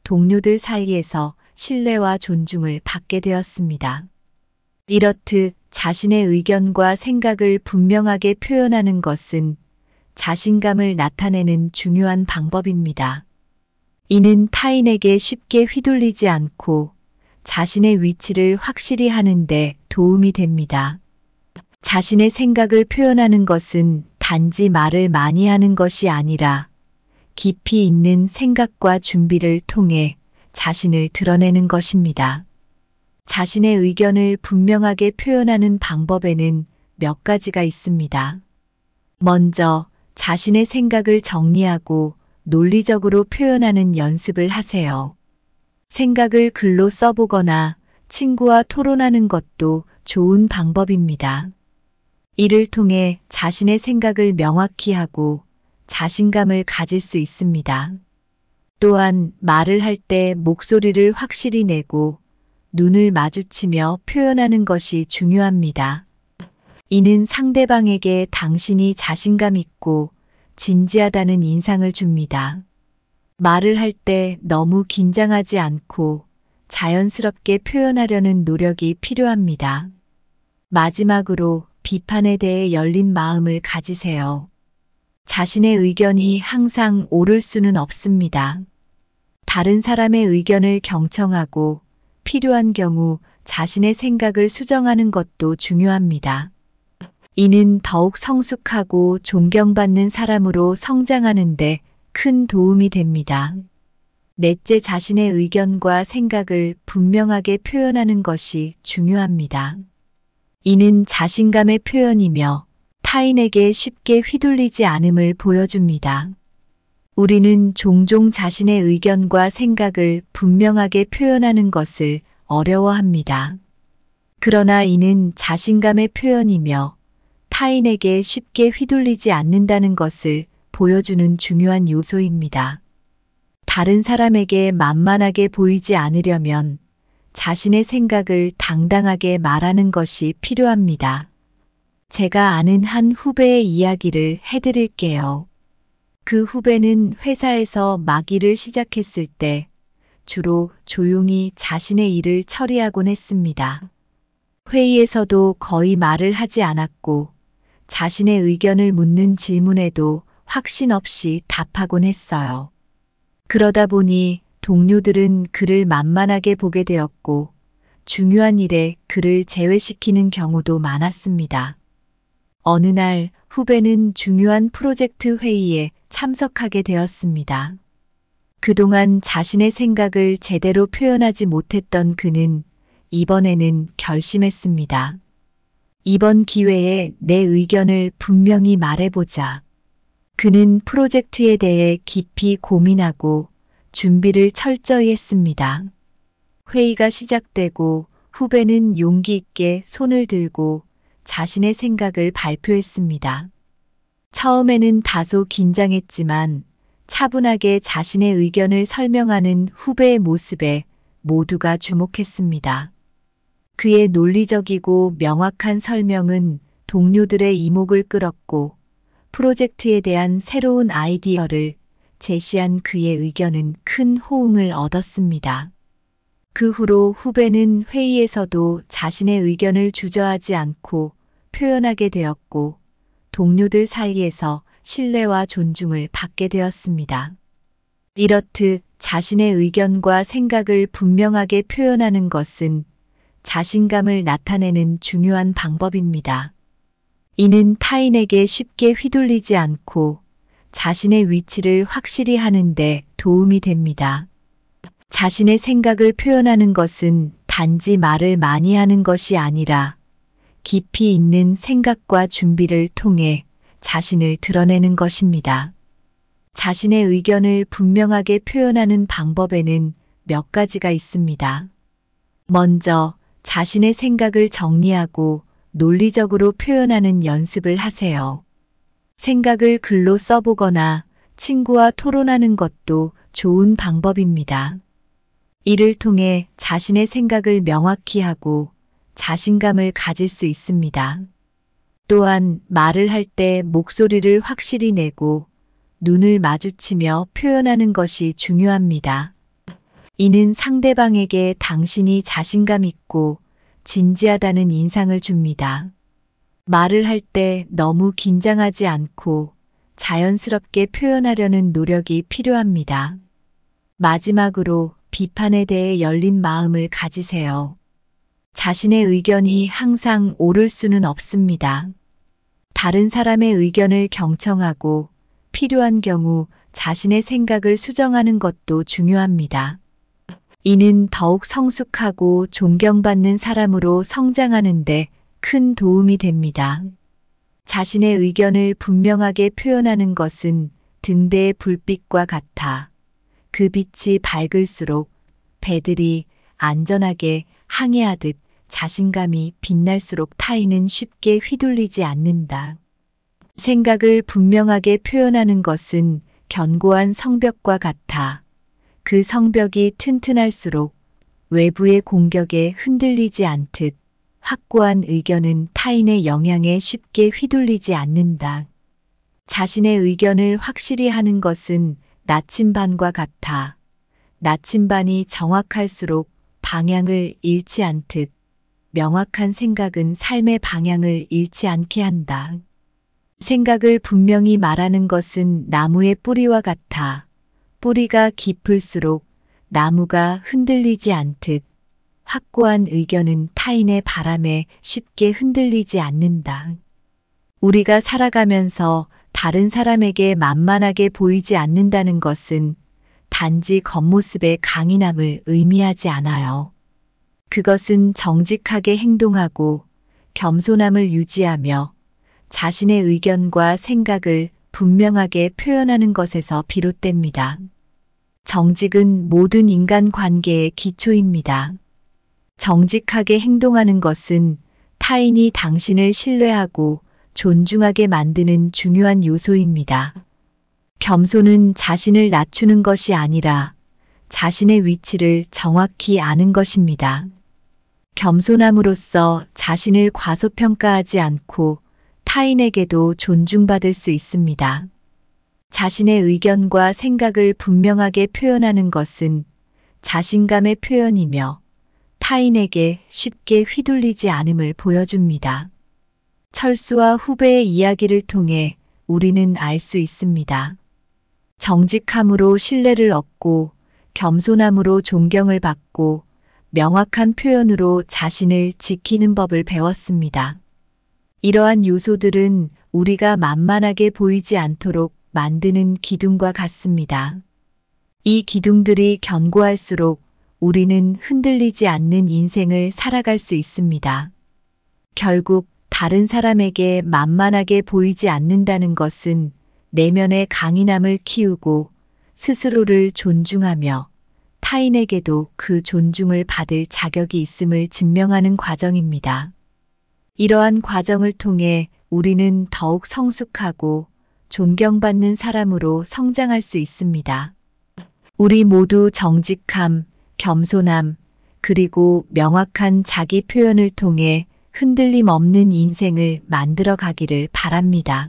동료들 사이에서 신뢰와 존중을 받게 되었습니다. 이렇듯 자신의 의견과 생각을 분명하게 표현하는 것은 자신감을 나타내는 중요한 방법입니다. 이는 타인에게 쉽게 휘둘리지 않고 자신의 위치를 확실히 하는데 도움이 됩니다. 자신의 생각을 표현하는 것은 단지 말을 많이 하는 것이 아니라 깊이 있는 생각과 준비를 통해 자신을 드러내는 것입니다. 자신의 의견을 분명하게 표현하는 방법에는 몇 가지가 있습니다. 먼저 자신의 생각을 정리하고 논리적으로 표현하는 연습을 하세요. 생각을 글로 써보거나 친구와 토론하는 것도 좋은 방법입니다. 이를 통해 자신의 생각을 명확히 하고 자신감을 가질 수 있습니다. 또한 말을 할 때 목소리를 확실히 내고 눈을 마주치며 표현하는 것이 중요합니다. 이는 상대방에게 당신이 자신감 있고 진지하다는 인상을 줍니다. 말을 할 때 너무 긴장하지 않고 자연스럽게 표현하려는 노력이 필요합니다. 마지막으로 비판에 대해 열린 마음을 가지세요. 자신의 의견이 항상 옳을 수는 없습니다. 다른 사람의 의견을 경청하고 필요한 경우 자신의 생각을 수정하는 것도 중요합니다. 이는 더욱 성숙하고 존경받는 사람으로 성장하는 데 큰 도움이 됩니다. 넷째, 자신의 의견과 생각을 분명하게 표현하는 것이 중요합니다. 이는 자신감의 표현이며 타인에게 쉽게 휘둘리지 않음을 보여줍니다. 우리는 종종 자신의 의견과 생각을 분명하게 표현하는 것을 어려워합니다. 그러나 이는 자신감의 표현이며 타인에게 쉽게 휘둘리지 않는다는 것을 보여주는 중요한 요소입니다. 다른 사람에게 만만하게 보이지 않으려면 자신의 생각을 당당하게 말하는 것이 필요합니다. 제가 아는 한 후배의 이야기를 해드릴게요. 그 후배는 회사에서 막 일을 시작했을 때 주로 조용히 자신의 일을 처리하곤 했습니다. 회의에서도 거의 말을 하지 않았고 자신의 의견을 묻는 질문에도 확신 없이 답하곤 했어요. 그러다 보니 동료들은 그를 만만하게 보게 되었고 중요한 일에 그를 제외시키는 경우도 많았습니다. 어느 날 후배는 중요한 프로젝트 회의에 참석하게 되었습니다. 그동안 자신의 생각을 제대로 표현하지 못했던 그는 이번에는 결심했습니다. 이번 기회에 내 의견을 분명히 말해보자. 그는 프로젝트에 대해 깊이 고민하고 준비를 철저히 했습니다. 회의가 시작되고 후배는 용기 있게 손을 들고 자신의 생각을 발표했습니다. 처음에는 다소 긴장했지만 차분하게 자신의 의견을 설명하는 후배의 모습에 모두가 주목했습니다. 그의 논리적이고 명확한 설명은 동료들의 이목을 끌었고 프로젝트에 대한 새로운 아이디어를 제시한 그의 의견은 큰 호응을 얻었습니다. 그 후로 후배는 회의에서도 자신의 의견을 주저하지 않고 표현하게 되었고 동료들 사이에서 신뢰와 존중을 받게 되었습니다. 이렇듯 자신의 의견과 생각을 분명하게 표현하는 것은 자신감을 나타내는 중요한 방법입니다. 이는 타인에게 쉽게 휘둘리지 않고 자신의 위치를 확실히 하는데 도움이 됩니다. 자신의 생각을 표현하는 것은 단지 말을 많이 하는 것이 아니라 깊이 있는 생각과 준비를 통해 자신을 드러내는 것입니다. 자신의 의견을 분명하게 표현하는 방법에는 몇 가지가 있습니다. 먼저 자신의 생각을 정리하고 논리적으로 표현하는 연습을 하세요. 생각을 글로 써보거나 친구와 토론하는 것도 좋은 방법입니다. 이를 통해 자신의 생각을 명확히 하고 자신감을 가질 수 있습니다. 또한 말을 할 때 목소리를 확실히 내고 눈을 마주치며 표현하는 것이 중요합니다. 이는 상대방에게 당신이 자신감 있고 진지하다는 인상을 줍니다. 말을 할 때 너무 긴장하지 않고 자연스럽게 표현하려는 노력이 필요합니다. 마지막으로 비판에 대해 열린 마음을 가지세요. 자신의 의견이 항상 옳을 수는 없습니다. 다른 사람의 의견을 경청하고 필요한 경우 자신의 생각을 수정하는 것도 중요합니다. 이는 더욱 성숙하고 존경받는 사람으로 성장하는데 큰 도움이 됩니다. 자신의 의견을 분명하게 표현하는 것은 등대의 불빛과 같아 그 빛이 밝을수록 배들이 안전하게 항해하듯 자신감이 빛날수록 타인은 쉽게 휘둘리지 않는다. 생각을 분명하게 표현하는 것은 견고한 성벽과 같아 그 성벽이 튼튼할수록 외부의 공격에 흔들리지 않듯 확고한 의견은 타인의 영향에 쉽게 휘둘리지 않는다. 자신의 의견을 확실히 하는 것은 나침반과 같아 나침반이 정확할수록 방향을 잃지 않듯 명확한 생각은 삶의 방향을 잃지 않게 한다. 생각을 분명히 말하는 것은 나무의 뿌리와 같아 뿌리가 깊을수록 나무가 흔들리지 않듯 확고한 의견은 타인의 바람에 쉽게 흔들리지 않는다. 우리가 살아가면서 다른 사람에게 만만하게 보이지 않는다는 것은 단지 겉모습의 강인함을 의미하지 않아요. 그것은 정직하게 행동하고 겸손함을 유지하며 자신의 의견과 생각을 분명하게 표현하는 것에서 비롯됩니다. 정직은 모든 인간 관계의 기초입니다. 정직하게 행동하는 것은 타인이 당신을 신뢰하고 존중하게 만드는 중요한 요소입니다. 겸손은 자신을 낮추는 것이 아니라 자신의 위치를 정확히 아는 것입니다. 겸손함으로써 자신을 과소평가하지 않고 타인에게도 존중받을 수 있습니다. 자신의 의견과 생각을 분명하게 표현하는 것은 자신감의 표현이며 타인에게 쉽게 휘둘리지 않음을 보여줍니다. 철수와 후배의 이야기를 통해 우리는 알 수 있습니다. 정직함으로 신뢰를 얻고 겸손함으로 존경을 받고 명확한 표현으로 자신을 지키는 법을 배웠습니다. 이러한 요소들은 우리가 만만하게 보이지 않도록 만드는 기둥과 같습니다. 이 기둥들이 견고할수록 우리는 흔들리지 않는 인생을 살아갈 수 있습니다. 결국 다른 사람에게 만만하게 보이지 않는다는 것은 내면의 강인함을 키우고 스스로를 존중하며 타인에게도 그 존중을 받을 자격이 있음을 증명하는 과정입니다. 이러한 과정을 통해 우리는 더욱 성숙하고 존경받는 사람으로 성장할 수 있습니다. 우리 모두 정직함, 겸손함, 그리고 명확한 자기 표현을 통해 흔들림 없는 인생을 만들어 가기를 바랍니다.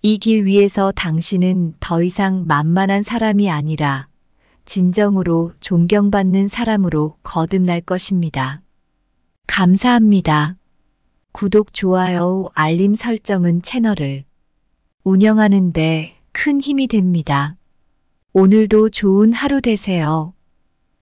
이 길 위에서 당신은 더 이상 만만한 사람이 아니라 진정으로 존경받는 사람으로 거듭날 것입니다. 감사합니다. 구독, 좋아요, 알림 설정은 채널을 운영하는 데 큰 힘이 됩니다. 오늘도 좋은 하루 되세요.